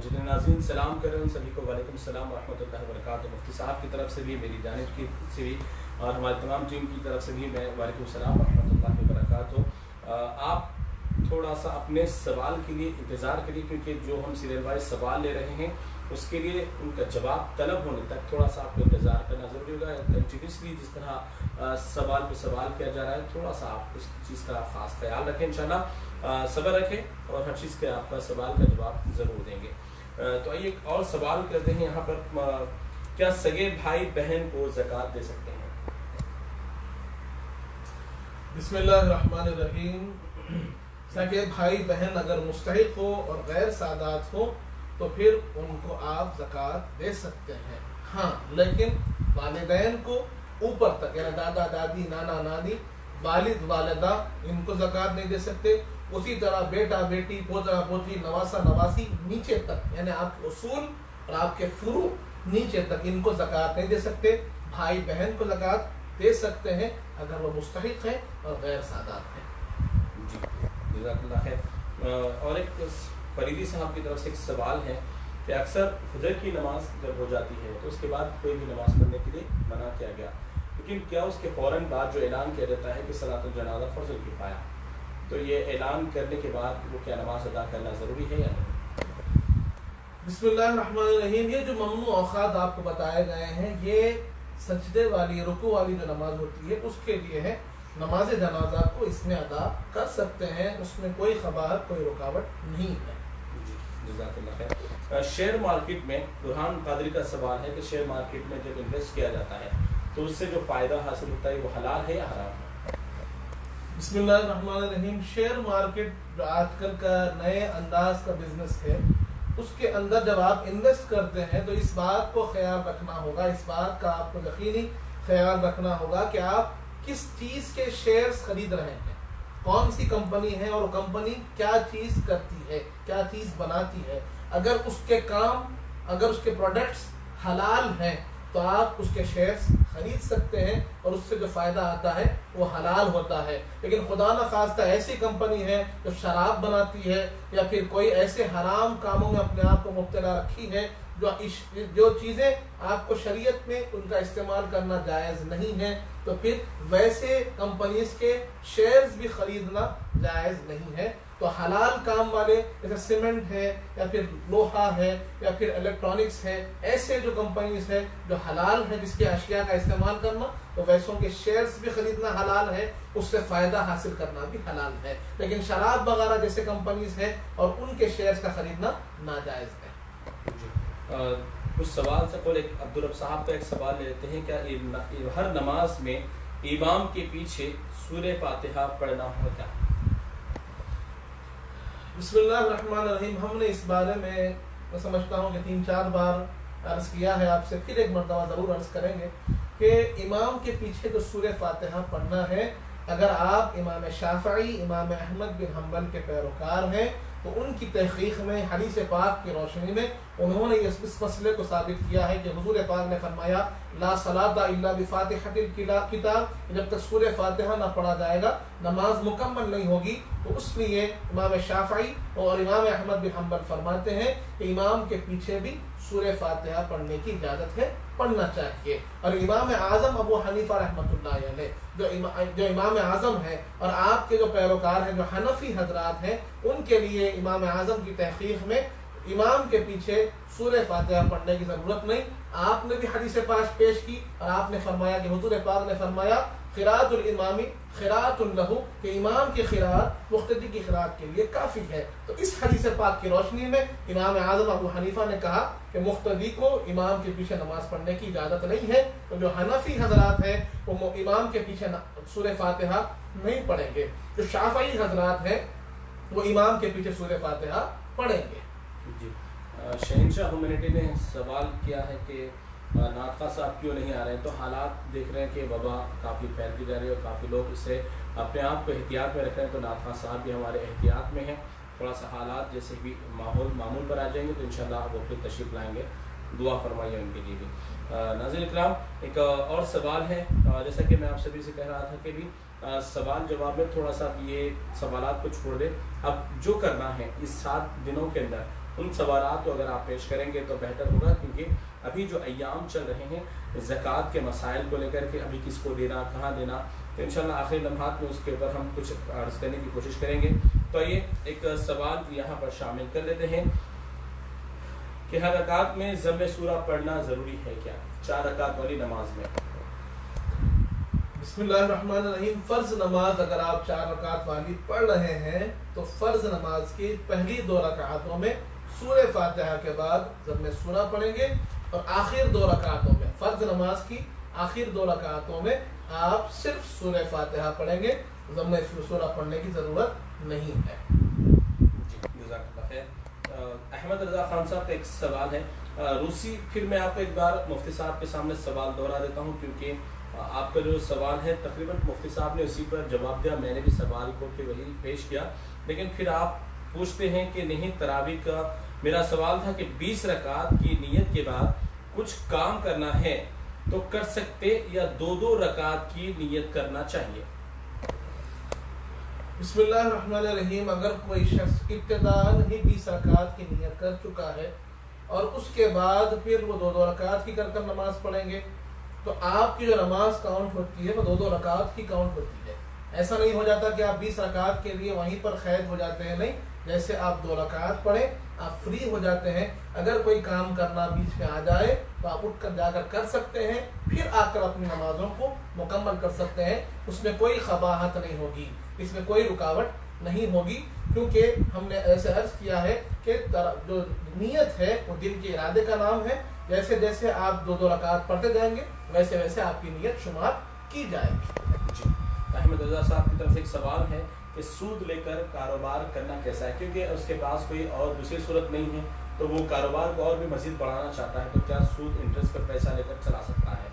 جتنے ناظرین سلام کر رہے ہیں ان سبھی کو وعلیکم السلام ورحمۃ اللہ وبرکاتہ. مفتی صاحب کی طرف سے بھی، میری جانب کی سے بھی، اور ہماری تمام ٹیم کی طرف سے بھی میں وعلیکم السلام ورحمۃ اللہ وبرکاتہ. آپ تھوڑا سا اپنے سوال کے لیے انتظار کریے، کیونکہ جو ہم سیریل وائز سوال لے رہے ہیں اس کے لیے ان کا جواب طلب ہونے تک تھوڑا سا آپ کو انتظار کرنا ضروری ہوگا. کنٹینیوسلی جس طرح سوال پہ سوال کیا جا رہا ہے، تھوڑا سا آپ اس چیز کا خاص خیال رکھیں، انشاءاللہ صبر رکھیں اور ہر چیز کے آپ کا سوال کا جواب ضرور دیں گے. تو آئیے ایک اور سوال کرتے ہیں یہاں پر، کیا سگے بھائی بہن کو زکوٰۃ دے سکتے ہیں؟ بسم اللہ الرحمن الرحیم. سگے بھائی بہن اگر مستحق ہو اور غیر سادات ہو تو پھر ان کو آپ زکوٰۃ دے سکتے ہیں. ہاں لیکن والدین کو اوپر تک، یعنی دادا دادی، نانا نانی، والد والدہ، ان کو زکوٰۃ نہیں دے سکتے. اسی طرح بیٹا بیٹی، پوتا پوتی، نواسا نواسی، نیچے تک، یعنی آپ کے اصول اور آپ کے فروع نیچے تک ان کو زکوٰۃ نہیں دے سکتے. بھائی بہن کو زکوٰۃ دے سکتے ہیں اگر وہ مستحق ہیں اور غیر سادات ہیں. جی جزاک اللہ خیر. اور ایک فریدی صاحب کی طرف سے ایک سوال ہے کہ اکثر فجر کی نماز جب ہو جاتی ہے تو اس کے بعد کوئی بھی نماز پڑھنے کے لیے منع کیا گیا، لیکن کیا اس کے فوراً بعد جو اعلان کیا جاتا ہے کہ صلاۃ الجنازہ فرض الکفایہ، تو یہ اعلان کرنے کے بعد وہ کیا نماز ادا کرنا ضروری ہے یا نہیں؟ بسم اللہ الرحمن الرحیم. یہ جو ممنوع اوقات آپ کو بتائے گئے ہیں، یہ سجدے والی، رکوع والی جو نماز ہوتی ہے اس کے لیے ہے. نماز جنازہ کو اس میں ادا کر سکتے ہیں، اس میں کوئی قباحت، کوئی رکاوٹ نہیں ہے. جزاک اللہ خیر. شیئر مارکیٹ میں برہان قادری کا سوال ہے کہ شیئر مارکیٹ میں جب انویسٹ کیا جاتا ہے تو اس سے جو فائدہ حاصل ہوتا ہے وہ حلال ہے یا حرام ہے؟ بسم اللہ الرحمن الرحیم. شیئر مارکیٹ جو آج کل کا نئے انداز کا بزنس ہے، اس کے اندر جب آپ انویسٹ کرتے ہیں تو اس بات کو خیال رکھنا ہوگا، اس بات کا آپ کو یقینی خیال رکھنا ہوگا کہ آپ کس چیز کے شیئرز خرید رہے ہیں، کون سی کمپنی ہے اور کمپنی کیا چیز کرتی ہے، کیا چیز بناتی ہے. اگر اس کے کام، اگر اس کے پروڈکٹس حلال ہیں تو آپ اس کے شیئرز خرید سکتے ہیں اور اس سے جو فائدہ آتا ہے وہ حلال ہوتا ہے. لیکن خدا نخواستہ ایسی کمپنی ہے جو شراب بناتی ہے یا پھر کوئی ایسے حرام کاموں میں اپنے آپ کو مبتلا رکھی ہے جو چیزیں آپ کو شریعت میں ان کا استعمال کرنا جائز نہیں ہے، تو پھر ویسے کمپنیز کے شیئرز بھی خریدنا جائز نہیں ہے. تو حلال کام والے جیسے سیمنٹ ہے یا پھر لوہا ہے یا پھر الیکٹرانکس ہے، ایسے جو کمپنیز ہے جو حلال ہے جس کے اشیاء کا استعمال کرنا، تو ویسوں کے شیئرز بھی خریدنا حلال ہے، اس سے فائدہ حاصل کرنا بھی حلال ہے. لیکن شراب وغیرہ جیسے کمپنیز ہے اور ان کے شیئرز کا خریدنا ناجائز ہے. کچھ سوال سے قبل عبدالرب صاحب کا ایک سوال لے لیتے ہیں، کیا ہر نماز میں امام کے پیچھے سورہ فاتحہ پڑھنا ہوتا ہے؟ بسم اللہ الرحمن الرحیم. ہم نے اس بارے میں سمجھتا ہوں کہ 3-4 بار عرض کیا ہے، آپ سے پھر ایک مرتبہ ضرور عرض کریں گے کہ امام کے پیچھے جو سورہ فاتحہ پڑھنا ہے اگر آپ امام شافعی امام احمد بن حنبل کے پیروکار ہیں تو ان کی تحقیق میں حدیث پاک کی روشنی میں انہوں نے اس مسئلے کو ثابت کیا ہے کہ حضور پاک نے فرمایا لا صلاۃ الا بفاتحۃ الکتاب، جب تک سورہ فاتحہ نہ پڑھا جائے گا نماز مکمل نہیں ہوگی۔ تو اس لیے امام شافعی اور امام احمد بن حنبل فرماتے ہیں کہ امام کے پیچھے بھی سورہ فاتحہ پڑھنے کی اجازت ہے، پڑھنا چاہیے۔ اور امام اعظم ابو حنیفہ رحمۃ اللہ علیہ جو امام اعظم ہے اور آپ کے جو پیروکار ہیں جو حنفی حضرات ہیں، ان کے لیے امام اعظم کی تحقیق میں امام کے پیچھے سورہ فاتحہ پڑھنے کی ضرورت نہیں۔ آپ نے بھی حدیث پاک پیش کی اور آپ نے فرمایا کہ حضور پاک نے فرمایا قراءۃ الامام قراءۃ لہ، کہ امام کی قراءت مقتدی کی قراءت کے لیے کافی ہے۔ تو اس حدیث پاک کی روشنی میں امام اعظم ابو حنیفہ نے کہا کہ مقتدی کو امام کے پیچھے نماز پڑھنے کی اجازت نہیں ہے، تو جو حنفی حضرات ہیں وہ امام کے پیچھے سورہ فاتحہ نہیں پڑھیں گے۔ جو شافعی حضرات ہیں وہ امام کے پیچھے سورہ فاتحہ پڑھیں گے۔ جی، شہنشاہ ہیومینٹی نے سوال کیا ہے کہ ناطقہ صاحب کیوں نہیں آ رہے ہیں؟ تو حالات دیکھ رہے ہیں کہ وبا کافی پھیلتی جا رہی ہے اور کافی لوگ اس سے اپنے آپ کو احتیاط میں رکھ رہے ہیں، تو ناطقہ صاحب بھی ہمارے احتیاط میں ہیں۔ تھوڑا سا حالات جیسے بھی معمول پر آ جائیں گے تو انشاءاللہ وہ پھر تشریف لائیں گے، دعا فرمائیے ان کے لیے بھی۔ ناظرین اکرام، ایک اور سوال ہے، جیسا کہ میں آپ سبھی سے کہہ رہا تھا کہ بھی سوال جواب میں تھوڑا سا یہ سوالات کو چھوڑ دیں۔ اب جو کرنا ہے اس 7 دنوں کے اندر ان سوالات کو اگر آپ پیش کریں گے تو بہتر ہوگا، کیونکہ ابھی جو ایام چل رہے ہیں زکوٰۃ کے مسائل کو لے کر کے، ابھی کس کو دینا، کہاں دینا، تو انشاءاللہ آخری لمحات میں اس کے اوپر ہم کچھ عرض کرنے کی کوشش کریں گے۔ تو یہ ایک سوال یہاں پر شامل کر لیتے ہیں کہ ہر رکعت میں ضم سورہ پڑھنا ضروری ہے کیا؟ 4 رکعت والی نماز میں۔ بسم اللہ الرحمن الرحیم۔ فرض نماز اگر آپ 4 رکعت والی پڑھ رہے ہیں تو فرض نماز کی پہلی 2 رکعتوں میں سورہ فاتحہ کے بعد ضم سورہ پڑھیں گے، اور آخر 2 رکعتوں میں فرض نماز کی آخر 2 رکعتوں میں آپ صرف سورہ فاتحہ پڑھیں گے، ضم سورہ پڑھنے کی ضرورت نہیں ہے۔ جی، جزاک اللہ خیر۔ احمد رضا خان صاحب کا ایک سوال ہے روسی، پھر میں آپ کو ایک بار مفتی صاحب کے سامنے سوال دوہرا دیتا ہوں، کیونکہ آپ کا جو سوال ہے تقریباً مفتی صاحب نے اسی پر جواب دیا، میں نے بھی سوال کو پھر وہی پیش کیا، لیکن پھر آپ پوچھتے ہیں کہ نہیں تراویح کا میرا سوال تھا کہ 20 رکعت کی نیت کے بعد کچھ کام کرنا ہے تو کر سکتے یا 2 رکعت کی نیت کرنا چاہیے؟ بسم اللہ الرحمن الرحیم۔ اگر کوئی شخص ابتداءً ہی 20 رکعت کی نیت کر چکا ہے اور اس کے بعد پھر وہ 2 رکعت کی کر نماز پڑھیں گے تو آپ کی جو نماز کاؤنٹ ہوتی ہے وہ 2 رکعت کی کاؤنٹ ہوتی ہے۔ ایسا نہیں ہو جاتا کہ آپ 20 رکعت کے لیے وہیں پر قید ہو جاتے ہیں، نہیں، جیسے آپ 2 رکعت پڑھیں آپ فری ہو جاتے ہیں۔ اگر کوئی کام کرنا بیچ میں آ جائے تو آپ اٹھ کر جا کر سکتے ہیں، پھر آ کر اپنی نمازوں کو مکمل کر سکتے ہیں، اس میں کوئی قباحت نہیں ہوگی، اس میں کوئی رکاوٹ نہیں ہوگی، کیونکہ ہم نے ایسے عرض کیا ہے کہ جو نیت ہے وہ دل کے ارادے کا نام ہے، جیسے جیسے آپ 2 رکعت پڑھتے جائیں گے ویسے ویسے آپ کی نیت شمار کی جائے گی۔ جی، احمد رضا صاحب کی طرف ایک سوال ہے کہ سود لے کر کاروبار کرنا کیسا ہے، کیونکہ اس کے پاس کوئی اور دوسری صورت نہیں ہے تو وہ کاروبار کو اور بھی مزید بڑھانا چاہتا ہے، تو کیا سود انٹرسٹ پر پیسہ لے کر چلا سکتا ہے؟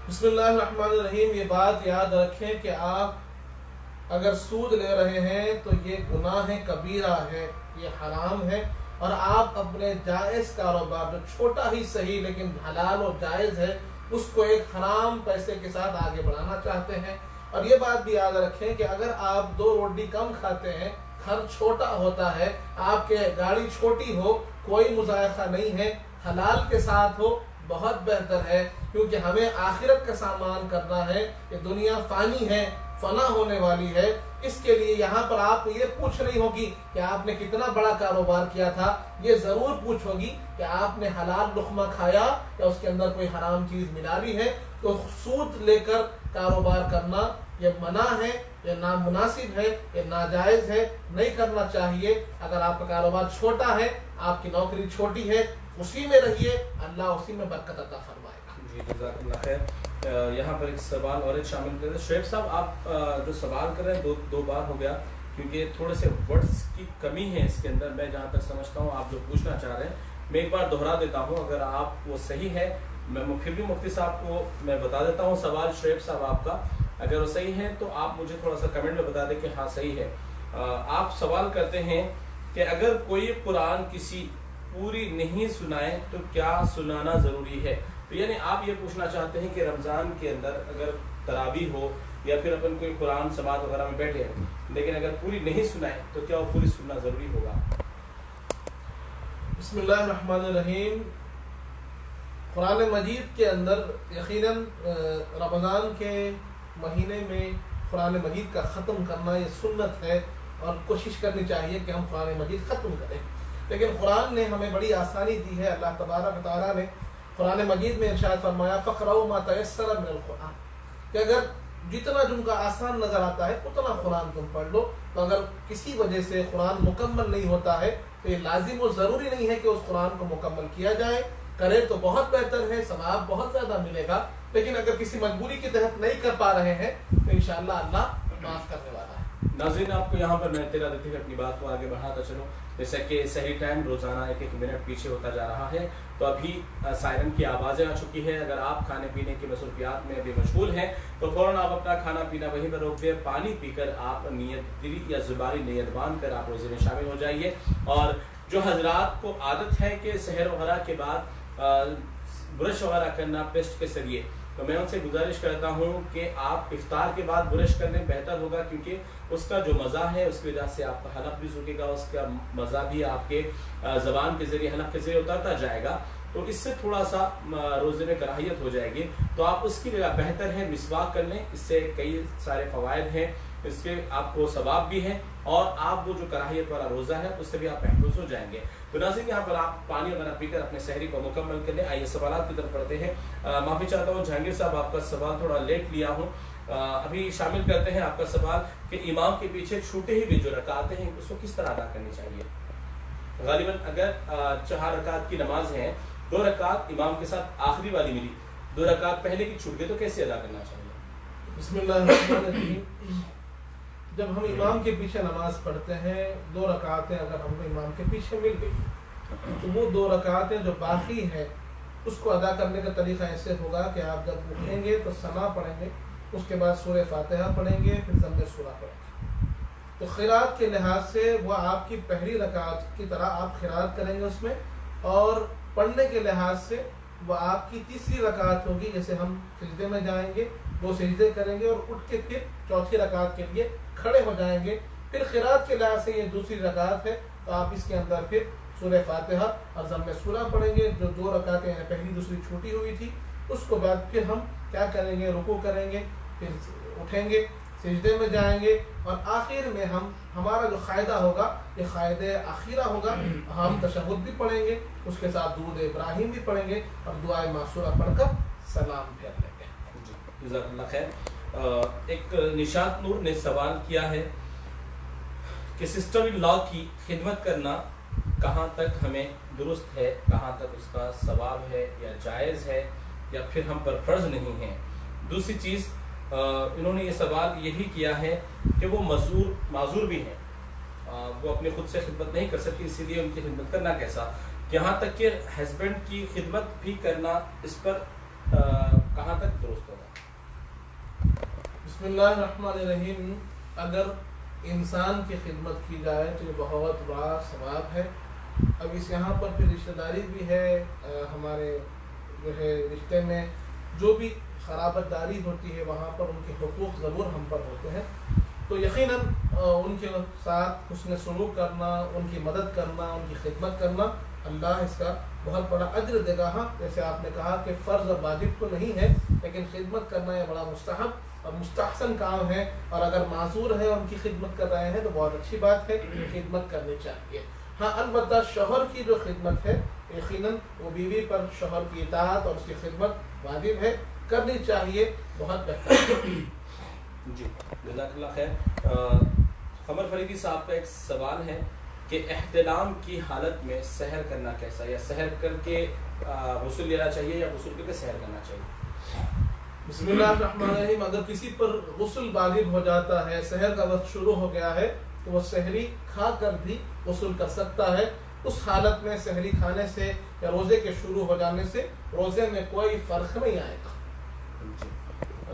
بسم اللہ الرحمن الرحیم۔ یہ بات یاد رکھیں کہ آپ اگر سود لے رہے ہیں تو یہ گناہ کبیرہ ہے، یہ حرام ہے، اور آپ اپنے جائز کاروبار جو چھوٹا ہی صحیح لیکن حلال و جائز ہے اس کو ایک حرام پیسے کے ساتھ آگے بڑھانا چاہتے ہیں۔ اور یہ بات بھی یاد رکھیں کہ اگر آپ 2 روٹی کم کھاتے ہیں، گھر چھوٹا ہوتا ہے، آپ کے گاڑی چھوٹی ہو، کوئی مذائقہ نہیں ہے، حلال کے ساتھ ہو، بہت بہتر ہے، کیونکہ ہمیں آخرت کا سامان کرنا ہے، یہ دنیا فانی ہے، فنا ہونے والی ہے۔ اس کے لیے یہاں پر آپ کو یہ پوچھ رہی ہوگی کہ آپ نے کتنا بڑا کاروبار کیا تھا، یہ ضرور پوچھ ہوگی کہ آپ نے حلال لقمہ کھایا یا اس کے اندر کوئی حرام چیز ملا لی ہے۔ تو سود لے کر کاروبار کرنا یہ منع ہے، یہ نامناسب ہے، یہ ناجائز ہے، نہیں کرنا چاہیے۔ اگر آپ کا کاروبار چھوٹا ہے، آپ کی نوکری چھوٹی ہے، اسی میں رہیے، اللہ اسی میں برکت عطا فرمائے گا۔ جی، جزاک اللہ خیر۔ یہاں پر ایک سوال اور ایک شامل کر دیں۔ شعیب صاحب، آپ جو سوال کر رہے ہیں 2 بار ہو گیا، کیونکہ تھوڑے سے ورڈز کی کمی ہے اس کے اندر، میں جہاں تک سمجھتا ہوں آپ جو پوچھنا چاہ رہے ہیں میں ایک بار دہرا دیتا ہوں، اگر آپ وہ صحیح ہے میں پھر بھی مفتی صاحب کو میں بتا دیتا ہوں۔ سوال شعیب صاحب آپ کا اگر وہ صحیح ہے تو آپ مجھے تھوڑا سا کمنٹ میں بتا دیں کہ ہاں صحیح ہے۔ آپ سوال کرتے ہیں کہ اگر کوئی قرآن کسی پوری نہیں سنائے تو کیا سنانا ضروری ہے؟ تو یعنی آپ یہ پوچھنا چاہتے ہیں کہ رمضان کے اندر اگر تراویح ہو یا پھر اپن کوئی قرآن سماعت وغیرہ میں بیٹھے ہیں لیکن اگر پوری نہیں سنائے تو کیا وہ پوری سننا ضروری ہوگا؟ بسم اللہ الرحمن الرحیم۔ قرآن مجید کے اندر یقیناً رمضان کے مہینے میں قرآن مجید کا ختم کرنا یہ سنت ہے اور کوشش کرنی چاہیے کہ ہم قرآن مجید ختم کریں، لیکن قرآن نے ہمیں بڑی آسانی دی ہے۔ اللہ تبارک و تعالیٰ نے قرآن مجید میں ارشاد فرمایا فَقْرَؤْا مَا تَيَسَّرَ مِنَ الْقُرْآنِ، کہ اگر جتنا تم کا آسان نظر آتا ہے اتنا قرآن تم پڑھ لو، تو اگر کسی وجہ سے قرآن مکمل نہیں ہوتا ہے تو یہ لازم و ضروری نہیں ہے کہ اس قرآن کو مکمل کیا جائے، کرے تو بہت بہتر ہے، ثواب بہت زیادہ ملے گا، لیکن اگر کسی مجبوری کے تحت نہیں کر پا رہے ہیں تو انشاءاللہ اللہ معاف کرنے والا ہے۔ ناظرین آپ کو یہاں پر میں اطلاع دیتے ہوئے اپنی بات کو آگے بڑھاتا چلوں، جیسا کہ سحری ٹائم روزانہ ایک ایک منٹ پیچھے ہوتا جا رہا ہے، تو ابھی سائرن کی آوازیں آ چکی ہے۔ اگر آپ کھانے پینے کی مصروفیات میں ابھی مشغول ہیں تو فوراً آپ اپنا کھانا پینا وہیں پر روک دیں، پانی پی کر آپ نیت دلی یا زبانی نیت باندھ کر آپ روزے میں شامل ہو جائیے۔ اور جو حضرات کو عادت ہے کہ سحر وغیرہ کے بعد برش وغیرہ کرنا پیسٹ کے ذریعے، تو میں ان سے گزارش کرتا ہوں کہ آپ افطار کے بعد برش کرنے بہتر ہوگا، کیونکہ اس کا جو مزہ ہے اس کی وجہ سے آپ کا حلق بھی سوکھے گا، اس کا مزہ بھی آپ کے زبان کے ذریعے حلق کے ذریعے اترتا جائے گا، تو اس سے تھوڑا سا روزے میں کراہیت ہو جائے گی۔ تو آپ اس کی جگہ بہتر ہے مسواک کر لیں، اس سے کئی سارے فوائد ہیں، اس کے آپ کو ثواب بھی ہے اور آپ وہ جو کراہیت والا روزہ ہے اس سے بھی آپ محفوظ ہو جائیں گے۔ تو ناظرین یہاں پر آپ پانی وغیرہ پی کر اپنے سحری کو مکمل کر لیں۔ آئیے سوالات کی طرف پڑھتے ہیں۔ معافی چاہتا ہوں جہانگیر صاحب، آپ کا سوال تھوڑا لیٹ لیا ہوں، ابھی شامل کرتے ہیں آپ کا سوال کہ امام کے پیچھے چھوٹے ہوئے جو رکعتیں ہیں اس کو کس طرح ادا کرنی چاہیے؟ غالباً اگر 4 رکعت کی نماز ہے، 2 رکعت امام کے ساتھ آخری والی ملی، 2 رکعت پہلے کی چھوٹ گئی، تو کیسے ادا کرنا چاہیے؟ بسم اللہ الرحمن الرحیم۔ جب ہم امام کے پیچھے نماز پڑھتے ہیں، 2 رکعتیں اگر ہم کو امام کے پیچھے مل گئی تو وہ 2 رکعتیں جو باقی ہیں اس کو ادا کرنے کا طریقہ ایسے ہوگا کہ آپ جب اٹھیں گے تو ثنا پڑھیں گے، اس کے بعد سورہ فاتحہ پڑھیں گے، پھر ضم سورہ پڑھیں گے۔ تو قرات کے لحاظ سے وہ آپ کی پہلی رکعت کی طرح آپ قرات کریں گے اس میں، اور پڑھنے کے لحاظ سے وہ آپ کی تیسری رکعت ہوگی، جیسے ہم سجدے میں جائیں گے 2 سجدے کریں گے اور اٹھ کے پھر چوتھی رکعت کے لیے کھڑے ہو جائیں گے۔ پھر قرات کے لحاظ سے یہ دوسری رکعت ہے، تو آپ اس کے اندر پھر سورہ فاتحہ اور ضم سورہ پڑھیں گے، جو 2 رکعتیں ہیں پہلی دوسری چھوٹی ہوئی تھی، اس کو بعد پھر ہم کیا کریں گے، رکوع کریں گے، پھر اٹھیں گے، سجدے میں جائیں گے، اور آخر میں ہمارا جو قاعدہ ہوگا یہ قاعدہ اخیرہ ہوگا، ہم تشہد بھی پڑھیں گے، اس کے ساتھ درود ابراہیم بھی پڑھیں گے اور دعائے معصورہ پڑھ کر سلام پھیر لیں گے۔ جزاک اللہ خیر۔ ایک نشاط نور نے سوال کیا ہے کہ سسٹر ان لا کی خدمت کرنا کہاں تک ہمیں درست ہے، کہاں تک اس کا ثواب ہے یا جائز ہے یا پھر ہم پر فرض نہیں ہے؟ دوسری چیز انہوں نے یہ سوال یہی کیا ہے کہ وہ معذور بھی ہیں، وہ اپنے خود سے خدمت نہیں کر سکتی، اسی لیے ان کی خدمت کرنا کیسا، یہاں تک کہ ہسبینڈ کی خدمت بھی کرنا اس پر کہاں تک درست ہوگا؟ بسم اللہ الرحمن الرحیم۔ اگر انسان کی خدمت کی جائے تو یہ بہت بڑا ثواب ہے۔ اب اس یہاں پر پھر رشتہ داری بھی ہے، ہمارے جو ہے رشتے میں جو بھی قرابت داری ہوتی ہے وہاں پر ان کے حقوق ضرور ہم پر ہوتے ہیں، تو یقیناً ان کے ساتھ حسن سلوک کرنا، ان کی مدد کرنا، ان کی خدمت کرنا، اللہ اس کا بہت بڑا اجر دے گا۔ ہاں جیسے آپ نے کہا کہ فرض اور واجب تو نہیں ہے، لیکن خدمت کرنا یہ بڑا مستحب اور مستحسن کام ہے، اور اگر معذور ہے ان کی خدمت کر رہے ہیں تو بہت اچھی بات ہے، خدمت کرنی چاہیے۔ ہاں البتہ شوہر کی جو خدمت ہے یقیناً وہ بیوی پر شوہر کی اطاعت اور اس کی خدمت واجب ہے، کرنی چاہیے، بہت بہتر۔ جی جزاک اللہ خیر۔ قمر فریدی صاحب کا ایک سوال ہے کہ احتلام کی حالت میں سحر کرنا کیسا، یا سحر کر کے غسل لینا چاہیے یا غسل کر کے سحر کرنا چاہیے؟ بسم اللہ الرحمن الرحیم۔ اگر کسی پر غسل واجب ہو جاتا ہے، سحر کا وقت شروع ہو گیا ہے، تو وہ سحری کھا کر بھی غسل کر سکتا ہے۔ اس حالت میں سحری کھانے سے یا روزے کے شروع ہو جانے سے روزے میں کوئی فرق نہیں آئے گا۔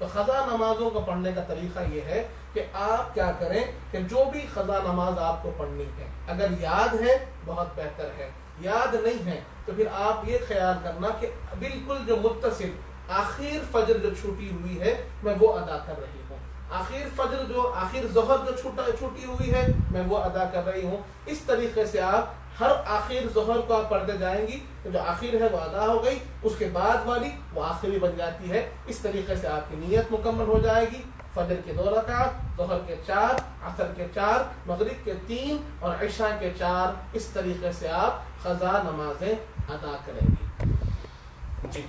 تو قضا نمازوں کو پڑھنے کا طریقہ یہ ہے کہ آپ کیا کریں کہ جو بھی قضا نماز آپ کو پڑھنی ہے، اگر یاد ہے بہت بہتر ہے، یاد نہیں ہے تو پھر آپ یہ خیال کرنا کہ بالکل جو متصل آخر فجر جو چھوٹی ہوئی ہے میں وہ ادا کر رہی ہوں، آخر ظہر جو چھوٹی ہوئی ہے میں وہ ادا کر رہی ہوں۔ اس طریقے سے آپ ہر آخر ظہر کو آپ پڑھتے جائیں گی تو جو آخر ہے وہ ادا ہو گئی، اس کے بعد والی وہ آخری بن جاتی ہے۔ اس طریقے سے آپ کی نیت مکمل ہو جائے گی۔ فجر کے 2 رکعت، ظہر کے 4، عصر کے 4، مغرب کے 3 اور عشاء کے 4، اس طریقے سے آپ قضا نمازیں ادا کریں گے۔ جی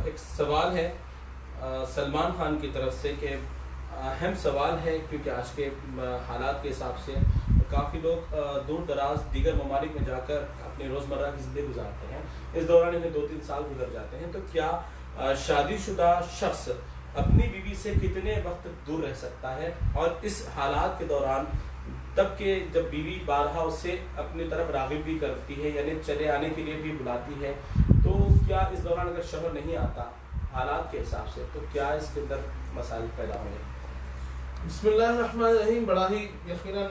ایک سوال ہے سلمان خان کی طرف سے کہ اہم سوال ہے، کیونکہ آج کے حالات کے حساب سے کافی لوگ دور دراز دیگر ممالک میں جا کر اپنی روزمرہ کی زندگی گزارتے ہیں، اس دوران انہیں 2-3 سال گزر جاتے ہیں، تو کیا شادی شدہ شخص اپنی بیوی سے کتنے وقت دور رہ سکتا ہے؟ اور اس حالات کے دوران تب کہ جب بیوی بارہا اسے اپنی طرف راغب بھی کرتی ہے، یعنی چلے آنے کے لیے بھی بلاتی ہے، تو کیا اس دوران اگر شوہر نہیں آتا حالات کے حساب سے تو کیا اس کے اندر مسائل پیدا ہوں گے؟ بسم اللہ الرحمن الرحیم، بڑا ہی یقیناً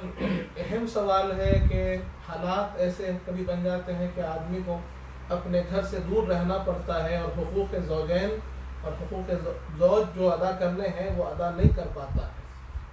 اہم سوال ہے کہ حالات ایسے کبھی بن جاتے ہیں کہ آدمی کو اپنے گھر سے دور رہنا پڑتا ہے اور حقوق زوجین اور حقوق زوج جو ادا کرنے ہیں وہ ادا نہیں کر پاتا ہے۔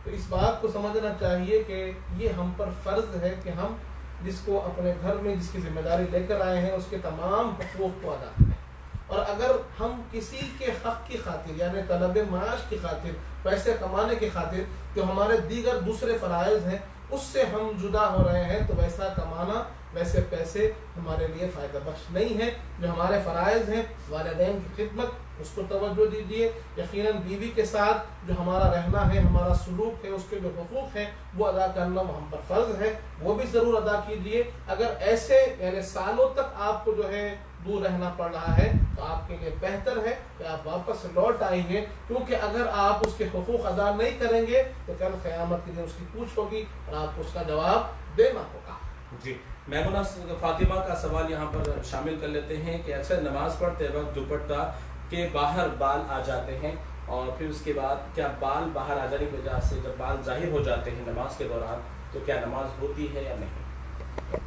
تو اس بات کو سمجھنا چاہیے کہ یہ ہم پر فرض ہے کہ ہم جس کو اپنے گھر میں جس کی ذمہ داری لے کر آئے ہیں اس کے تمام حقوق کو ادا کریں، اور اگر ہم کسی کے حق کی خاطر یعنی طلب معاش کی خاطر، پیسے کمانے کی خاطر جو ہمارے دیگر دوسرے فرائض ہیں اس سے ہم جدا ہو رہے ہیں تو ویسا کمانا، ویسے پیسے ہمارے لیے فائدہ بخش نہیں ہے۔ جو ہمارے فرائض ہیں، والدین کی خدمت، اس کو توجہ دیجیے۔ یقیناً بیوی کے ساتھ جو ہمارا رہنا ہے، ہمارا سلوک ہے، اس کے جو حقوق ہیں وہ ادا کرنا وہ ہم پر فرض ہے، وہ بھی ضرور ادا کیجیے۔ اگر ایسے یعنی سالوں تک آپ کو جو ہے دور رہنا پڑ رہا ہے تو آپ کے لیے بہتر ہے کہ آپ واپس لوٹ آئیے، کیونکہ اگر آپ اس کے حقوق ادا نہیں کریں گے تو کل قیامت کے دن اس کی پوچھ ہوگی اور آپ کو اس کا جواب دینا ہوگا۔ جی میمونہ فاطمہ کا سوال یہاں پر شامل کر لیتے ہیں کہ اکثر نماز پڑھتے وقت دوپٹہ کے باہر بال آ جاتے ہیں، اور پھر اس کے بعد کیا بال باہر آ جانے کی وجہ سے جب بال ظاہر ہو جاتے ہیں نماز کے دوران تو کیا نماز ہوتی ہے یا نہیں؟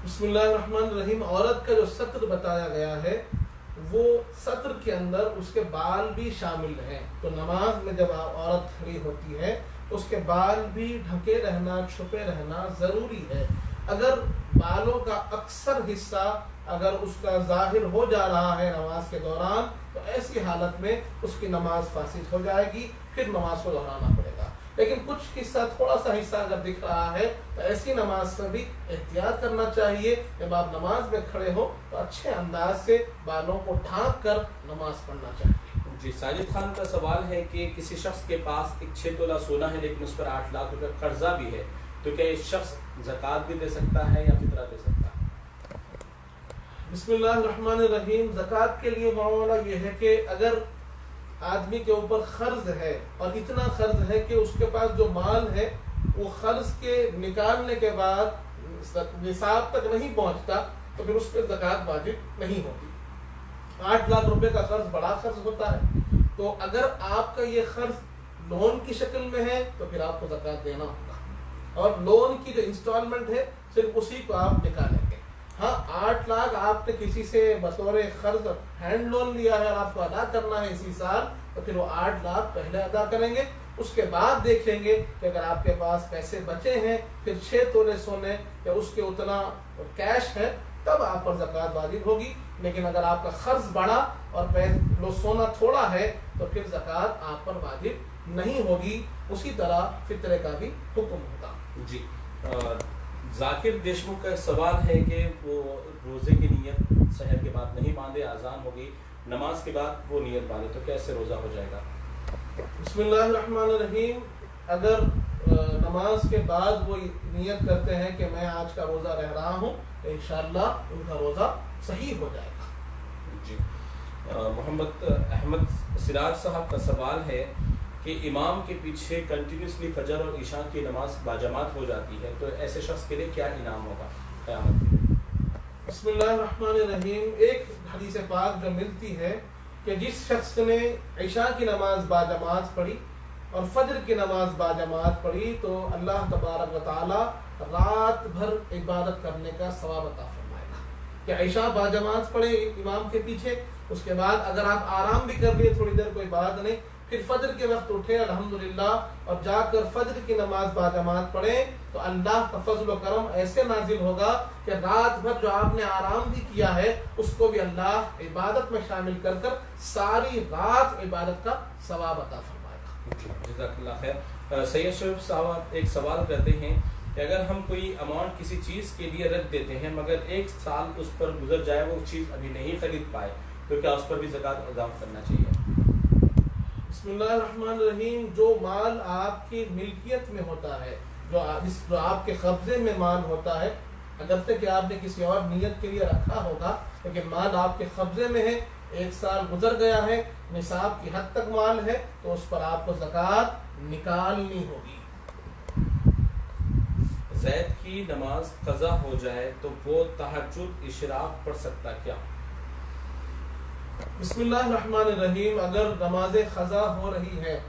بسم اللہ الرحمن الرحیم، عورت کا جو سطر بتایا گیا ہے وہ سطر کے اندر اس کے بال بھی شامل ہیں، تو نماز میں جب عورت کھڑی ہوتی ہے تو اس کے بال بھی ڈھکے رہنا، چھپے رہنا ضروری ہے۔ اگر بالوں کا اکثر حصہ اگر اس کا ظاہر ہو جا رہا ہے نماز کے دوران تو ایسی حالت میں اس کی نماز فاسد ہو جائے گی، پھر نماز کو دہرانا پڑے گا۔ لیکن کچھ حصہ، تھوڑا سا حصہ اگر دکھ رہا ہے تو ایسی نماز سے بھی احتیاط کرنا چاہیے۔ جب آپ نماز میں کھڑے ہو تو اچھے انداز سے بالوں کو ڈھانپ کر نماز پڑھنا چاہیے۔ جی ساجد خان کا سوال ہے کہ کسی شخص کے پاس ایک 6 تولہ سونا ہے لیکن اس پر 8 لاکھ روپے قرضہ بھی ہے، تو کیا یہ شخص زکوٰۃ بھی دے سکتا ہے یا فطرہ دے سکتا ہے؟ بسم اللہ الرحمن الرحیم، زکوٰۃ کے لیے معاملہ یہ ہے کہ اگر آدمی کے اوپر قرض ہے اور اتنا قرض ہے کہ اس کے پاس جو مال ہے وہ قرض کے نکالنے کے بعد نصاب تک نہیں پہنچتا تو پھر اس پہ زکوٰۃ واجب نہیں ہوتی۔ 8 لاکھ روپے کا قرض بڑا قرض ہوتا ہے، تو اگر آپ کا یہ قرض لون کی شکل میں ہے تو پھر آپ کو زکوٰۃ دینا ہوگا، اور لون کی جو انسٹالمنٹ ہے صرف اسی کو آپ نکالیں گے۔ ہاں 8 لاکھ آپ نے کسی سے بطور قرض ہینڈ لون لیا ہے اور آپ کو ادا کرنا ہے اسی سال، تو پھر وہ 8 لاکھ پہلے ادا کریں گے، اس کے بعد دیکھیں گے کہ اگر آپ کے پاس پیسے بچے ہیں پھر 6 تولے سونے یا اس کے اتنا کیش ہے تب آپ پر زکوٰۃ واجب ہوگی۔ لیکن اگر آپ کا قرض بڑا اور سونا تھوڑا ہے تو پھر زکوٰۃ آپ پر واجب نہیں ہوگی۔ اسی طرح فطرے کا بھی حکم ہوگا۔ جی ذاکر دیشمکھ کا سوال ہے کہ وہ روزے کی نیت سحر کے بعد نہیں باندھے، اذان ہوگی، نماز کے بعد وہ نیت باندھے تو کیسے روزہ ہو جائے گا؟ بسم اللہ الرحمن الرحیم، اگر نماز کے بعد وہ نیت کرتے ہیں کہ میں آج کا روزہ رہ رہا ہوں تو انشاءاللہ ان کا روزہ صحیح ہو جائے گا۔ جی محمد احمد سراج صاحب کا سوال ہے کہ امام کے پیچھے کنٹینیوسلی فجر اور عشاء کی نماز باجماعت ہو جاتی ہے تو ایسے شخص کے لیے کیا انعام ہوگا قیامت کے دن؟ بسم اللہ الرحمن الرحیم، ایک حدیث پاک جو ملتی ہے کہ جس شخص نے عشاء کی نماز باجماعت پڑھی اور فجر کی نماز باجماعت پڑھی تو اللہ تبارک و تعالی رات بھر عبادت کرنے کا ثواب عطا فرمائے گا. کہ عشاء باجماعت پڑھے امام کے پیچھے، اس کے بعد اگر آپ آرام بھی کر لیے تھوڑی دیر کوئی بات نہیں، پھر فجر کے وقت اٹھے الحمدللہ اور جا کر فجر کی نماز باجماعت پڑھیں تو اللہ کا فضل و کرم ایسے نازل ہوگا کہ رات بھر جو آپ نے آرام بھی کیا ہے اس کو بھی اللہ عبادت میں شامل کر کر ساری رات عبادت کا ثواب عطا فرمائے گا. جزاک اللہ خیر. سید شریف صاحب ایک سوال کرتے ہیں کہ اگر ہم کوئی اماؤنٹ کسی چیز کے لیے رکھ دیتے ہیں مگر 1 سال اس پر گزر جائے وہ چیز ابھی نہیں خرید پائے تو کیا اس پر بھی زکوٰۃ ادا کرنا چاہیے؟ بسم اللہ الرحمن الرحیم. جو مال آپ کی ملکیت میں ہوتا ہے، جو آپ کے قبضے میں مال ہوتا ہے، اگرچہ کہ آپ نے کسی اور نیت کے لیے رکھا ہوگا لیکن مال آپ کے قبضے میں ہے، 1 سال گزر گیا ہے، نصاب کی حد تک مال ہے تو اس پر آپ کو زکوٰۃ نکالنی ہوگی. زید کی نماز قضا ہو جائے تو وہ تہجد اشراق پڑھ سکتا کیا؟ بسم اللہ الرحمن الرحیم. اگر نماز قضا ہو رہی ہے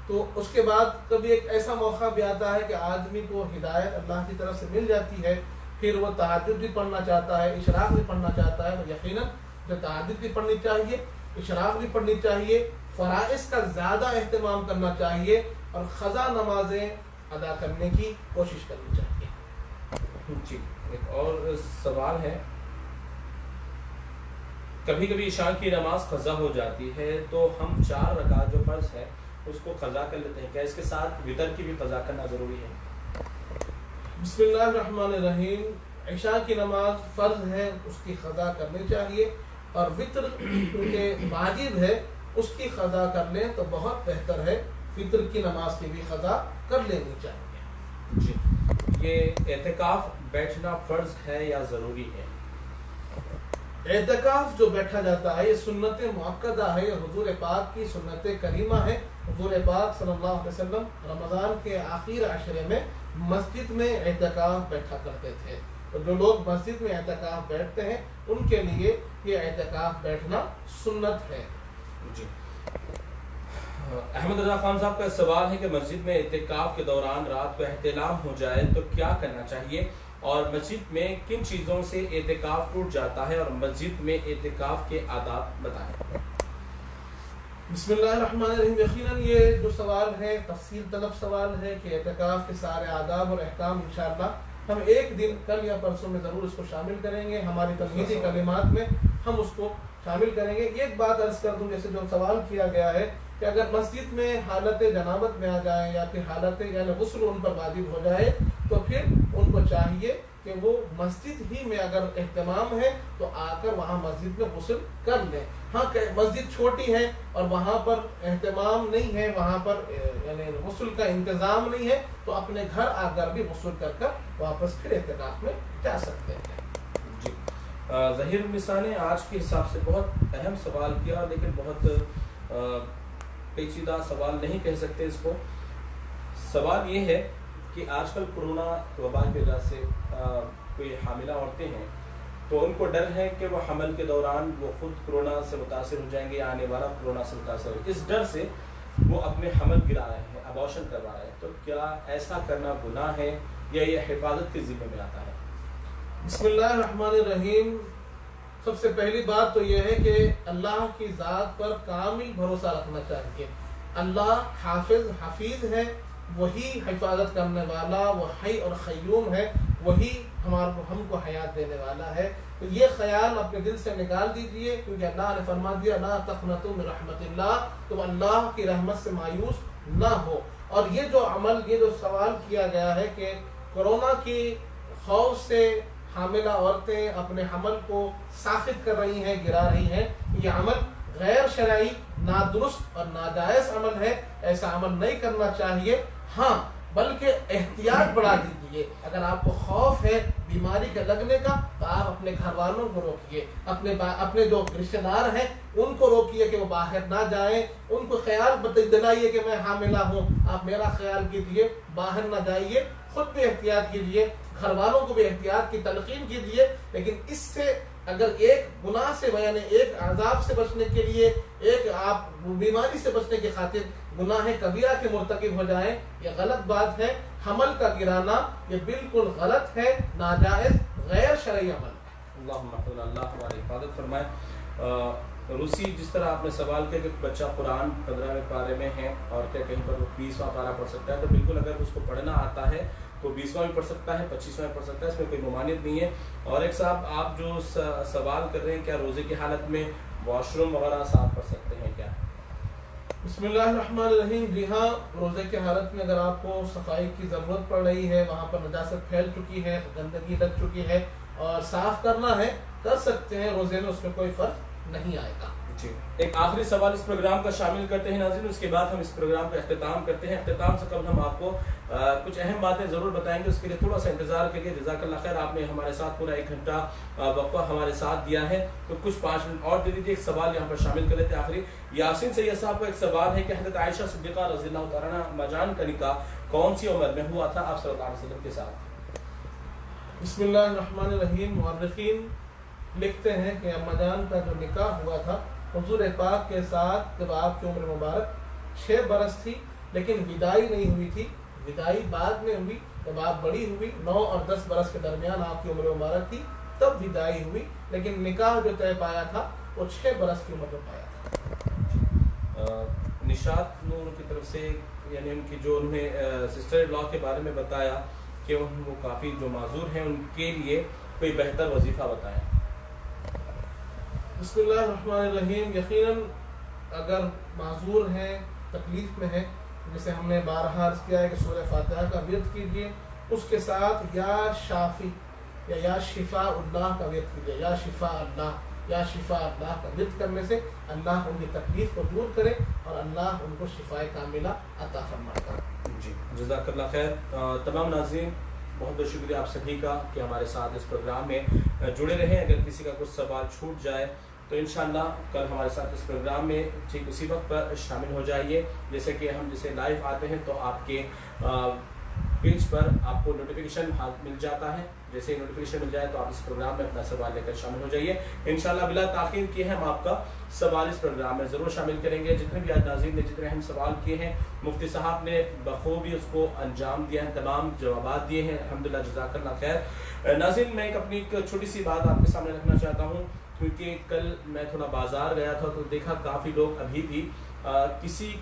تو اس کے بعد کبھی ایک ایسا موقع بھی آتا ہے کہ آدمی کو ہدایت اللہ کی طرف سے مل جاتی ہے، پھر وہ تہجد بھی پڑھنا چاہتا ہے، اشراق بھی پڑھنا چاہتا ہے، تو یقیناً جو تہجد بھی پڑھنی چاہیے، اشراق بھی پڑھنی چاہیے، فرائض کا زیادہ اہتمام کرنا چاہیے اور قضا نمازیں ادا کرنے کی کوشش کرنی چاہیے. جی ایک اور سوال ہے، کبھی کبھی عشاء کی نماز قضا ہو جاتی ہے تو ہم 4 رکعت جو فرض ہے اس کو قضا کر لیتے ہیں، کیا اس کے ساتھ وتر کی بھی قضا کرنا ضروری ہے؟ بسم اللہ الرحمن الرحیم. عشاء کی نماز فرض ہے، اس کی قضا کرنی چاہیے، اور وتر کیونکہ واجب ہے اس کی قضا کر لیں تو بہت بہتر ہے. فطر کی نماز کی بھی قضا کر لینی چاہیے. جی یہ اعتکاف بیٹھنا فرض ہے یا ضروری ہے؟ اعتکاف جو بیٹھا جاتا ہے یہ سنت مؤکدہ ہے، یہ حضور پاک کی سنت کریمہ ہے. حضور پاک صلی اللہ علیہ وسلم رمضان کے آخر عشرے میں مسجد میں اعتکاف بیٹھا کرتے تھے. تو جو لوگ مسجد میں اعتکاف بیٹھتے ہیں ان کے لیے یہ اعتکاف بیٹھنا سنت ہے. جی احمد رضا خان صاحب کا سوال ہے کہ مسجد میں اعتکاف کے دوران رات کو احتلام ہو جائے تو کیا کرنا چاہیے، اور مسجد میں کن چیزوں سے اعتکاف ٹوٹ جاتا ہے، اور مسجد میں اعتکاف کے آداب بتائیں. بسم اللہ الرحمن الرحیم. یقیناً یہ جو سوال ہے تفصیل طلب سوال ہے کہ اعتکاف کے سارے آداب اور احکام انشاءاللہ ہم ایک دن کل یا پرسوں میں ضرور اس کو شامل کریں گے. ہماری تمہیدی کلمات میں ہم اس کو شامل کریں گے. ایک بات عرض کر دوں، جیسے جو سوال کیا گیا ہے کہ اگر مسجد میں حالت جنابت میں آ جائیں یا پھر حالت یعنی غسل ان پر واجب ہو جائے تو پھر ان کو چاہیے کہ وہ مسجد ہی میں اگر اہتمام ہے تو آ کر وہاں مسجد میں غسل کر لیں. ہاں کہ مسجد چھوٹی ہے اور وہاں پر اہتمام نہیں ہے، وہاں پر یعنی غسل کا انتظام نہیں ہے تو اپنے گھر آ کر بھی غسل کر کر واپس پھر اعتکاف میں جا سکتے ہیں. جی ظہیر النساء نے آج کے حساب سے بہت اہم سوال کیا، لیکن بہت پیچیدہ سوال نہیں کہہ سکتے اس کو. سوال یہ ہے کہ آج کل کورونا وبا کی وجہ سے کوئی حاملہ عورتیں ہیں تو ان کو ڈر ہے کہ وہ حمل کے دوران وہ خود کورونا سے متاثر ہو جائیں گے یا آنے والا کورونا سے متاثر ہو. اس ڈر سے وہ اپنے حمل گرا رہے ہیں، ابارشن کروا رہے ہیں. تو کیا ایسا کرنا گناہ ہے یا یہ حفاظت کے ذمہ میں آتا ہے؟ بسم اللہ الرحمن الرحیم. سب سے پہلی بات تو یہ ہے کہ اللہ کی ذات پر کامل بھروسہ رکھنا چاہیے. اللہ حافظ حفیظ ہے، وہی حفاظت کرنے والا، وہ حی اور قیوم ہے، وہی ہم کو حیات دینے والا ہے. تو یہ خیال اپنے دل سے نکال دیجئے، کیونکہ اللہ نے فرما دیا لا تقنطوا من رحمت اللہ، تم اللہ کی رحمت سے مایوس نہ ہو. اور یہ جو عمل، یہ جو سوال کیا گیا ہے کہ کورونا کی خوف سے حاملہ عورتیں اپنے حمل کو ساخت کر رہی ہیں، گرا رہی ہیں، یہ عمل غیر شرعی، نادرست اور ناجائز عمل ہے. ایسا عمل نہیں کرنا چاہیے. ہاں بلکہ احتیاط بڑھا دیجیے. اگر آپ کو خوف ہے بیماری کے لگنے کا تو آپ اپنے گھر والوں کو روکیے، اپنے جو رشتہ دار ہیں ان کو روکیے کہ وہ باہر نہ جائیں. ان کو خیال دلائیے کہ میں حاملہ ہوں، آپ میرا خیال کیجیے، باہر نہ جائیے. خود بھی احتیاط کیجیے، گھر والوں کو بھی احتیاط کی تلقین کیجیے. لیکن اس سے اگر ایک گناہ سے یعنی ایک عذاب سے بچنے کے لیے ایک آپ بیماری سے بچنے کی خاطر گناہ کبیرہ کے مرتکب ہو جائیں، یہ غلط بات ہے. حمل کا گرانا یہ بالکل غلط ہے، ناجائز غیر شرعی عمل ہے. اللہ ہماری حفاظت فرمائے. روسی جس طرح آپ نے سوال کیا کہ بچہ قرآن 15ویں پارے میں ہے اور کیا کہیں پر وہ 20واں پارہ پڑھ سکتا ہے، تو بالکل اگر اس کو پڑھنا آتا ہے تو 20واں بھی پڑھ سکتا ہے، 25واں بھی پڑھ سکتا ہے، اس میں کوئی ممانعت نہیں ہے. اور ایک صاحب آپ جو سوال کر رہے ہیں کیا روزے کی حالت میں واش روم وغیرہ صاف کر سکتے ہیں کیا؟ بسم اللہ الرحمن الرحیم. جی ہاں، روزے کی حالت میں اگر آپ کو صفائی کی ضرورت پڑ رہی ہے، وہاں پر نجاست پھیل چکی ہے، گندگی لگ چکی ہے اور صاف کرنا ہے، کر سکتے ہیں روزے میں، اس میں کوئی فرق نہیں آئے گا. جی ایک آخری سوال اس پروگرام کا شامل کرتے ہیں ناظرین، اس کے بعد ہم اس پروگرام کا اختتام کرتے ہیں. اختتام سے قبل ہم آپ کو کچھ اہم باتیں ضرور بتائیں گے، اس کے لیے تھوڑا سا انتظار کریے. جزاک اللہ خیر، آپ نے ہمارے ساتھ پورا 1 گھنٹہ وقفہ ہمارے ساتھ دیا ہے، تو کچھ 5 منٹ اور دے دیجیے. ایک سوال یہاں پر شامل کر لیتے ہیں آخری. یاسین سید صاحب کا ایک سوال ہے کہ حضرت عائشہ صدیقہ رضی اللہ تعالیٰ عنہا جان کا نکاح کون سی عمر میں ہوا تھا آپ صلی اللہ علیہ وسلم کے ساتھ؟ بسم اللہ الرحمن الرحیم. مورخین لکھتے ہیں کہ اما جان کا جو نکاح ہوا تھا حضور پاک کے ساتھ جب آپ کی عمر مبارک 6 برس تھی، لیکن وداعی نہیں ہوئی تھی. وداعی بعد میں ہوئی جب آپ بڑی ہوئی، 9 اور 10 برس کے درمیان آپ کی عمر مبارک تھی، تب وداعی ہوئی. لیکن نکاح جو طے پایا تھا وہ 6 برس کی عمر میں پایا تھا. نشاط نور کی طرف سے یعنی ان کی جو انہوں نے سسٹر لا کے بارے میں بتایا کہ وہ کافی جو معذور ہیں ان کے لیے کوئی بہتر وظیفہ بتائیں. بسم اللہ الرحمن الرحیم. یقیناً اگر معذور ہیں، تکلیف میں ہیں، جسے ہم نے بارہا عرض کیا ہے کہ سورہ فاتحہ کا ورد کیجیے، اس کے ساتھ یا شافی یا شفاء اللہ کا ورد کیجیے. یا شفاء اللہ، یا شفاء اللہ کا ورد کرنے سے اللہ ان کی تکلیف کو دور کرے اور اللہ ان کو شفاء کاملہ عطا فرمائے. جی جزاک اللہ خیر. تمام ناظرین بہت بہت شکریہ آپ سبھی کا کہ ہمارے ساتھ اس پروگرام میں جڑے رہیں. اگر کسی کا کچھ سوال چھوٹ جائے تو انشاءاللہ کل ہمارے ساتھ اس پروگرام میں ٹھیک اسی وقت پر شامل ہو جائیے. جیسے کہ ہم جسے لائیو آتے ہیں تو آپ کے پیج پر آپ کو نوٹیفیکیشن مل جاتا ہے. جیسے نوٹیفیکیشن مل جائے تو آپ اس پروگرام میں اپنا سوال لے کر شامل ہو جائیے. انشاءاللہ بلا تاخیر کیے ہیں ہم آپ کا سوال اس پروگرام میں ضرور شامل کریں گے. جتنے بھی آج ناظرین نے جتنے ہم سوال کیے ہیں مفتی صاحب نے بخوبی اس کو انجام دیا ہے، تمام جوابات دیے ہیں الحمدللہ. جزاک اللہ خیر. ناظرین میں اپنی ایک چھوٹی سی بات آپ کے سامنے رکھنا چاہتا ہوں، کیونکہ کل میں تھوڑا بازار گیا تھا تو دیکھا کافی لوگ ابھی بھی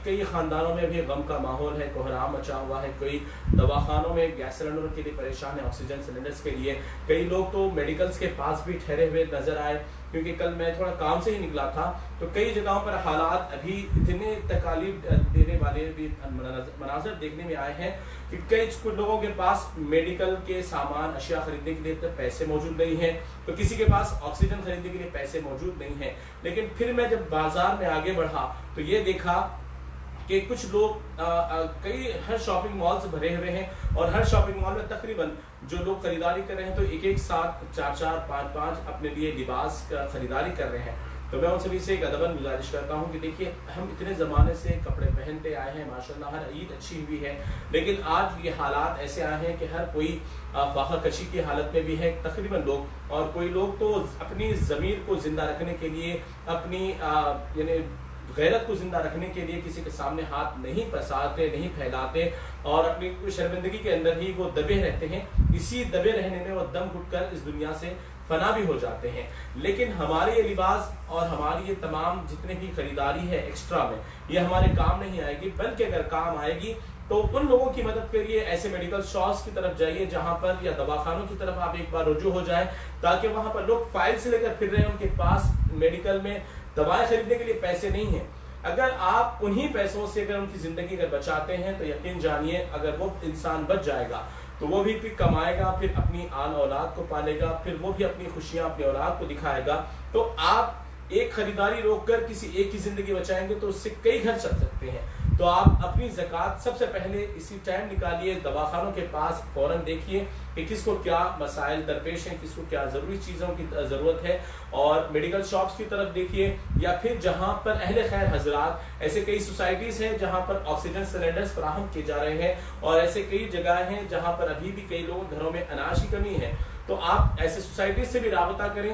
کئی خاندانوں میں بھی غم کا ماحول ہے، کوہرام مچا ہوا ہے. کوئی دواخانوں میں گیس سلنڈر کے لیے پریشان ہے، آکسیجن سلنڈرز کے لیے. کئی لوگ تو میڈیکلز کے پاس بھی ٹھہرے ہوئے نظر آئے، کیونکہ کل میں تھوڑا کام سے ہی نکلا تھا تو کئی جگہوں پر حالات ابھی اتنے تکالیف دینے والے بھی مناظر دیکھنے میں آئے ہیں کہ کچھ لوگوں کے پاس میڈیکل کے سامان اشیاء خریدنے کے لیے پیسے موجود نہیں ہیں، تو کسی کے پاس آکسیجن خریدنے کے لیے پیسے موجود نہیں ہیں. لیکن پھر میں جب بازار میں آگے بڑھا تو یہ دیکھا کہ کچھ لوگ ہر شاپنگ مال سے بھرے ہوئے ہیں اور ہر شاپنگ مال میں تقریباً جو لوگ خریداری کر رہے ہیں تو ایک ساتھ 4 5 اپنے لیے لباس کا خریداری کر رہے ہیں. تو میں ان سبھی سے ایک ادباً گزارش کرتا ہوں کہ دیکھیے ہم اتنے زمانے سے کپڑے پہنتے آئے ہیں، ماشاءاللہ ہر عید اچھی ہوئی ہے، لیکن آج یہ حالات ایسے آئے ہیں کہ ہر کوئی فاقہ کشی کی حالت میں بھی ہے تقریباً لوگ، اور کوئی لوگ تو اپنی ضمیر کو زندہ رکھنے کے لیے، اپنی یعنی غیرت کو زندہ رکھنے کے لیے کسی کے سامنے ہاتھ نہیں پسارتے، نہیں پھیلاتے اور اپنی شرمندگی کے اندر ہی وہ دبے رہتے ہیں. اسی دبے رہنے میں وہ دم گھٹ کر اس دنیا سے فنا بھی ہو جاتے ہیں. لیکن ہمارے یہ لباس اور ہماری یہ تمام جتنے بھی خریداری ہے ایکسٹرا میں، یہ ہمارے کام نہیں آئے گی، بلکہ اگر کام آئے گی تو ان لوگوں کی مدد کے لیے ایسے میڈیکل شاپس کی طرف جائیے جہاں پر یا دواخانوں کی طرف آپ ایک بار رجوع ہو جائیں، تاکہ وہاں پر لوگ فائل سے لے کر پھر رہے ہیں، ان کے پاس میڈیکل میں دوائیں خریدنے کے لیے پیسے نہیں ہیں. اگر آپ انہی پیسوں سے اگر ان کی زندگی اگر بچاتے ہیں تو یقین جانیے اگر وہ انسان بچ جائے گا تو وہ بھی پھر کمائے گا، پھر اپنی آل اولاد کو پالے گا، پھر وہ بھی اپنی خوشیاں اپنی اولاد کو دکھائے گا. تو آپ ایک خریداری روک کر کسی ایک کی زندگی بچائیں گے تو اس سے کئی گھر چل سکتے ہیں. تو آپ اپنی زکوٰۃ سب سے پہلے اسی ٹائم نکالیے، دواخانوں کے پاس فوراً دیکھیے کہ کس کو کیا مسائل درپیش ہیں، کس کو کیا ضروری چیزوں کی ضرورت ہے، اور میڈیکل شاپس کی طرف دیکھیے، یا پھر جہاں پر اہل خیر حضرات ایسے کئی سوسائٹیز ہیں جہاں پر آکسیجن سلنڈرز فراہم کیے جا رہے ہیں، اور ایسے کئی جگہیں ہیں جہاں پر ابھی بھی کئی لوگوں گھروں میں اناج کی کمی ہے. تو آپ ایسے سوسائٹیز سے بھی رابطہ کریں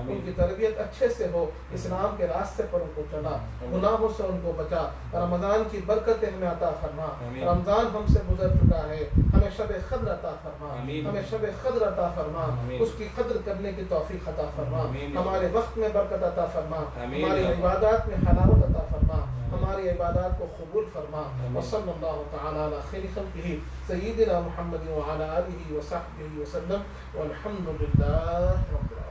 آمین. ان کی تربیت اچھے سے ہو, اسلام کے راستے پر ان کو چلا, گناہوں سے ان کو بچا, رمضان کی برکتیں ہمیں عطا فرما. آمین. رمضان ہم سے گزر چکا ہے, ہمیں شب قدر عطا فرما, آمین. ہمیں شب قدر عطا فرما, آمین. اس کی قدر کرنے کی توفیق عطا فرما, آمین. ہمارے وقت میں برکت عطا فرما, آمین. ہماری عبادات میں حلاوت عطا فرما, ہماری عبادات کو قبول فرما. آمین. وصلی اللہ تعالی علی خیر خلقہ سیدنا محمد وعلی آلہ وصحبہ وسلم والحمد للہ رب العالمین.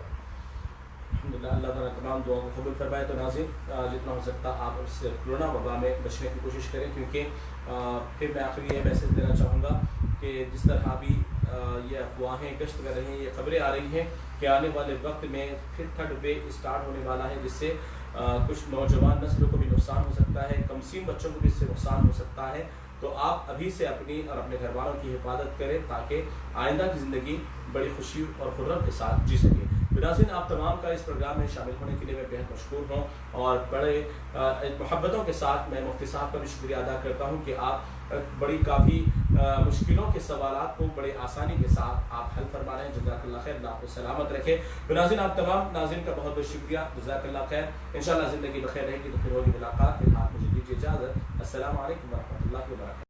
الحمدللہ, اللہ تعالیٰ تمام دعاؤں کو قبول فرمائے. تو ناظرین, جتنا ہو سکتا آپ اس سے کرونا وبا میں بچنے کی کوشش کریں, کیونکہ پھر میں آخر یہ میسیج دینا چاہوں گا کہ جس طرح بھی یہ افواہیں گشت کر رہی ہیں, یہ خبریں آ رہی ہیں کہ آنے والے وقت میں پھر تھرڈ ویو اسٹارٹ ہونے والا ہے, جس سے کچھ نوجوان نسلوں کو بھی نقصان ہو سکتا ہے, کمسین بچوں کو بھی اس سے نقصان ہو سکتا ہے. تو آپ ابھی سے اپنی اور اپنے گھر والوں کی حفاظت کریں تاکہ آئندہ کی زندگی بڑی خوشی اور خرم کے ساتھ جی سکیں. ناظرین, آپ تمام کا اس پروگرام میں شامل ہونے کے لیے میں بہت مشکور ہوں, اور بڑے محبتوں کے ساتھ میں مفتی صاحب کا بھی شکریہ ادا کرتا ہوں کہ آپ بڑی کافی مشکلوں کے سوالات کو بڑے آسانی کے ساتھ آپ حل فرما رہے ہیں. جزاک اللہ خیر, اللہ آپ کو سلامت رکھے. ناظرین, آپ تمام ناظرین کا بہت بہت شکریہ, جزاک اللہ خیر. انشاءاللہ زندگی بخیر رہے گی تو پھر ہوگی ملاقات. فی الحال مجھے دیجیے اجازت. السلام علیکم ورحمۃ اللہ وبرکاتہ.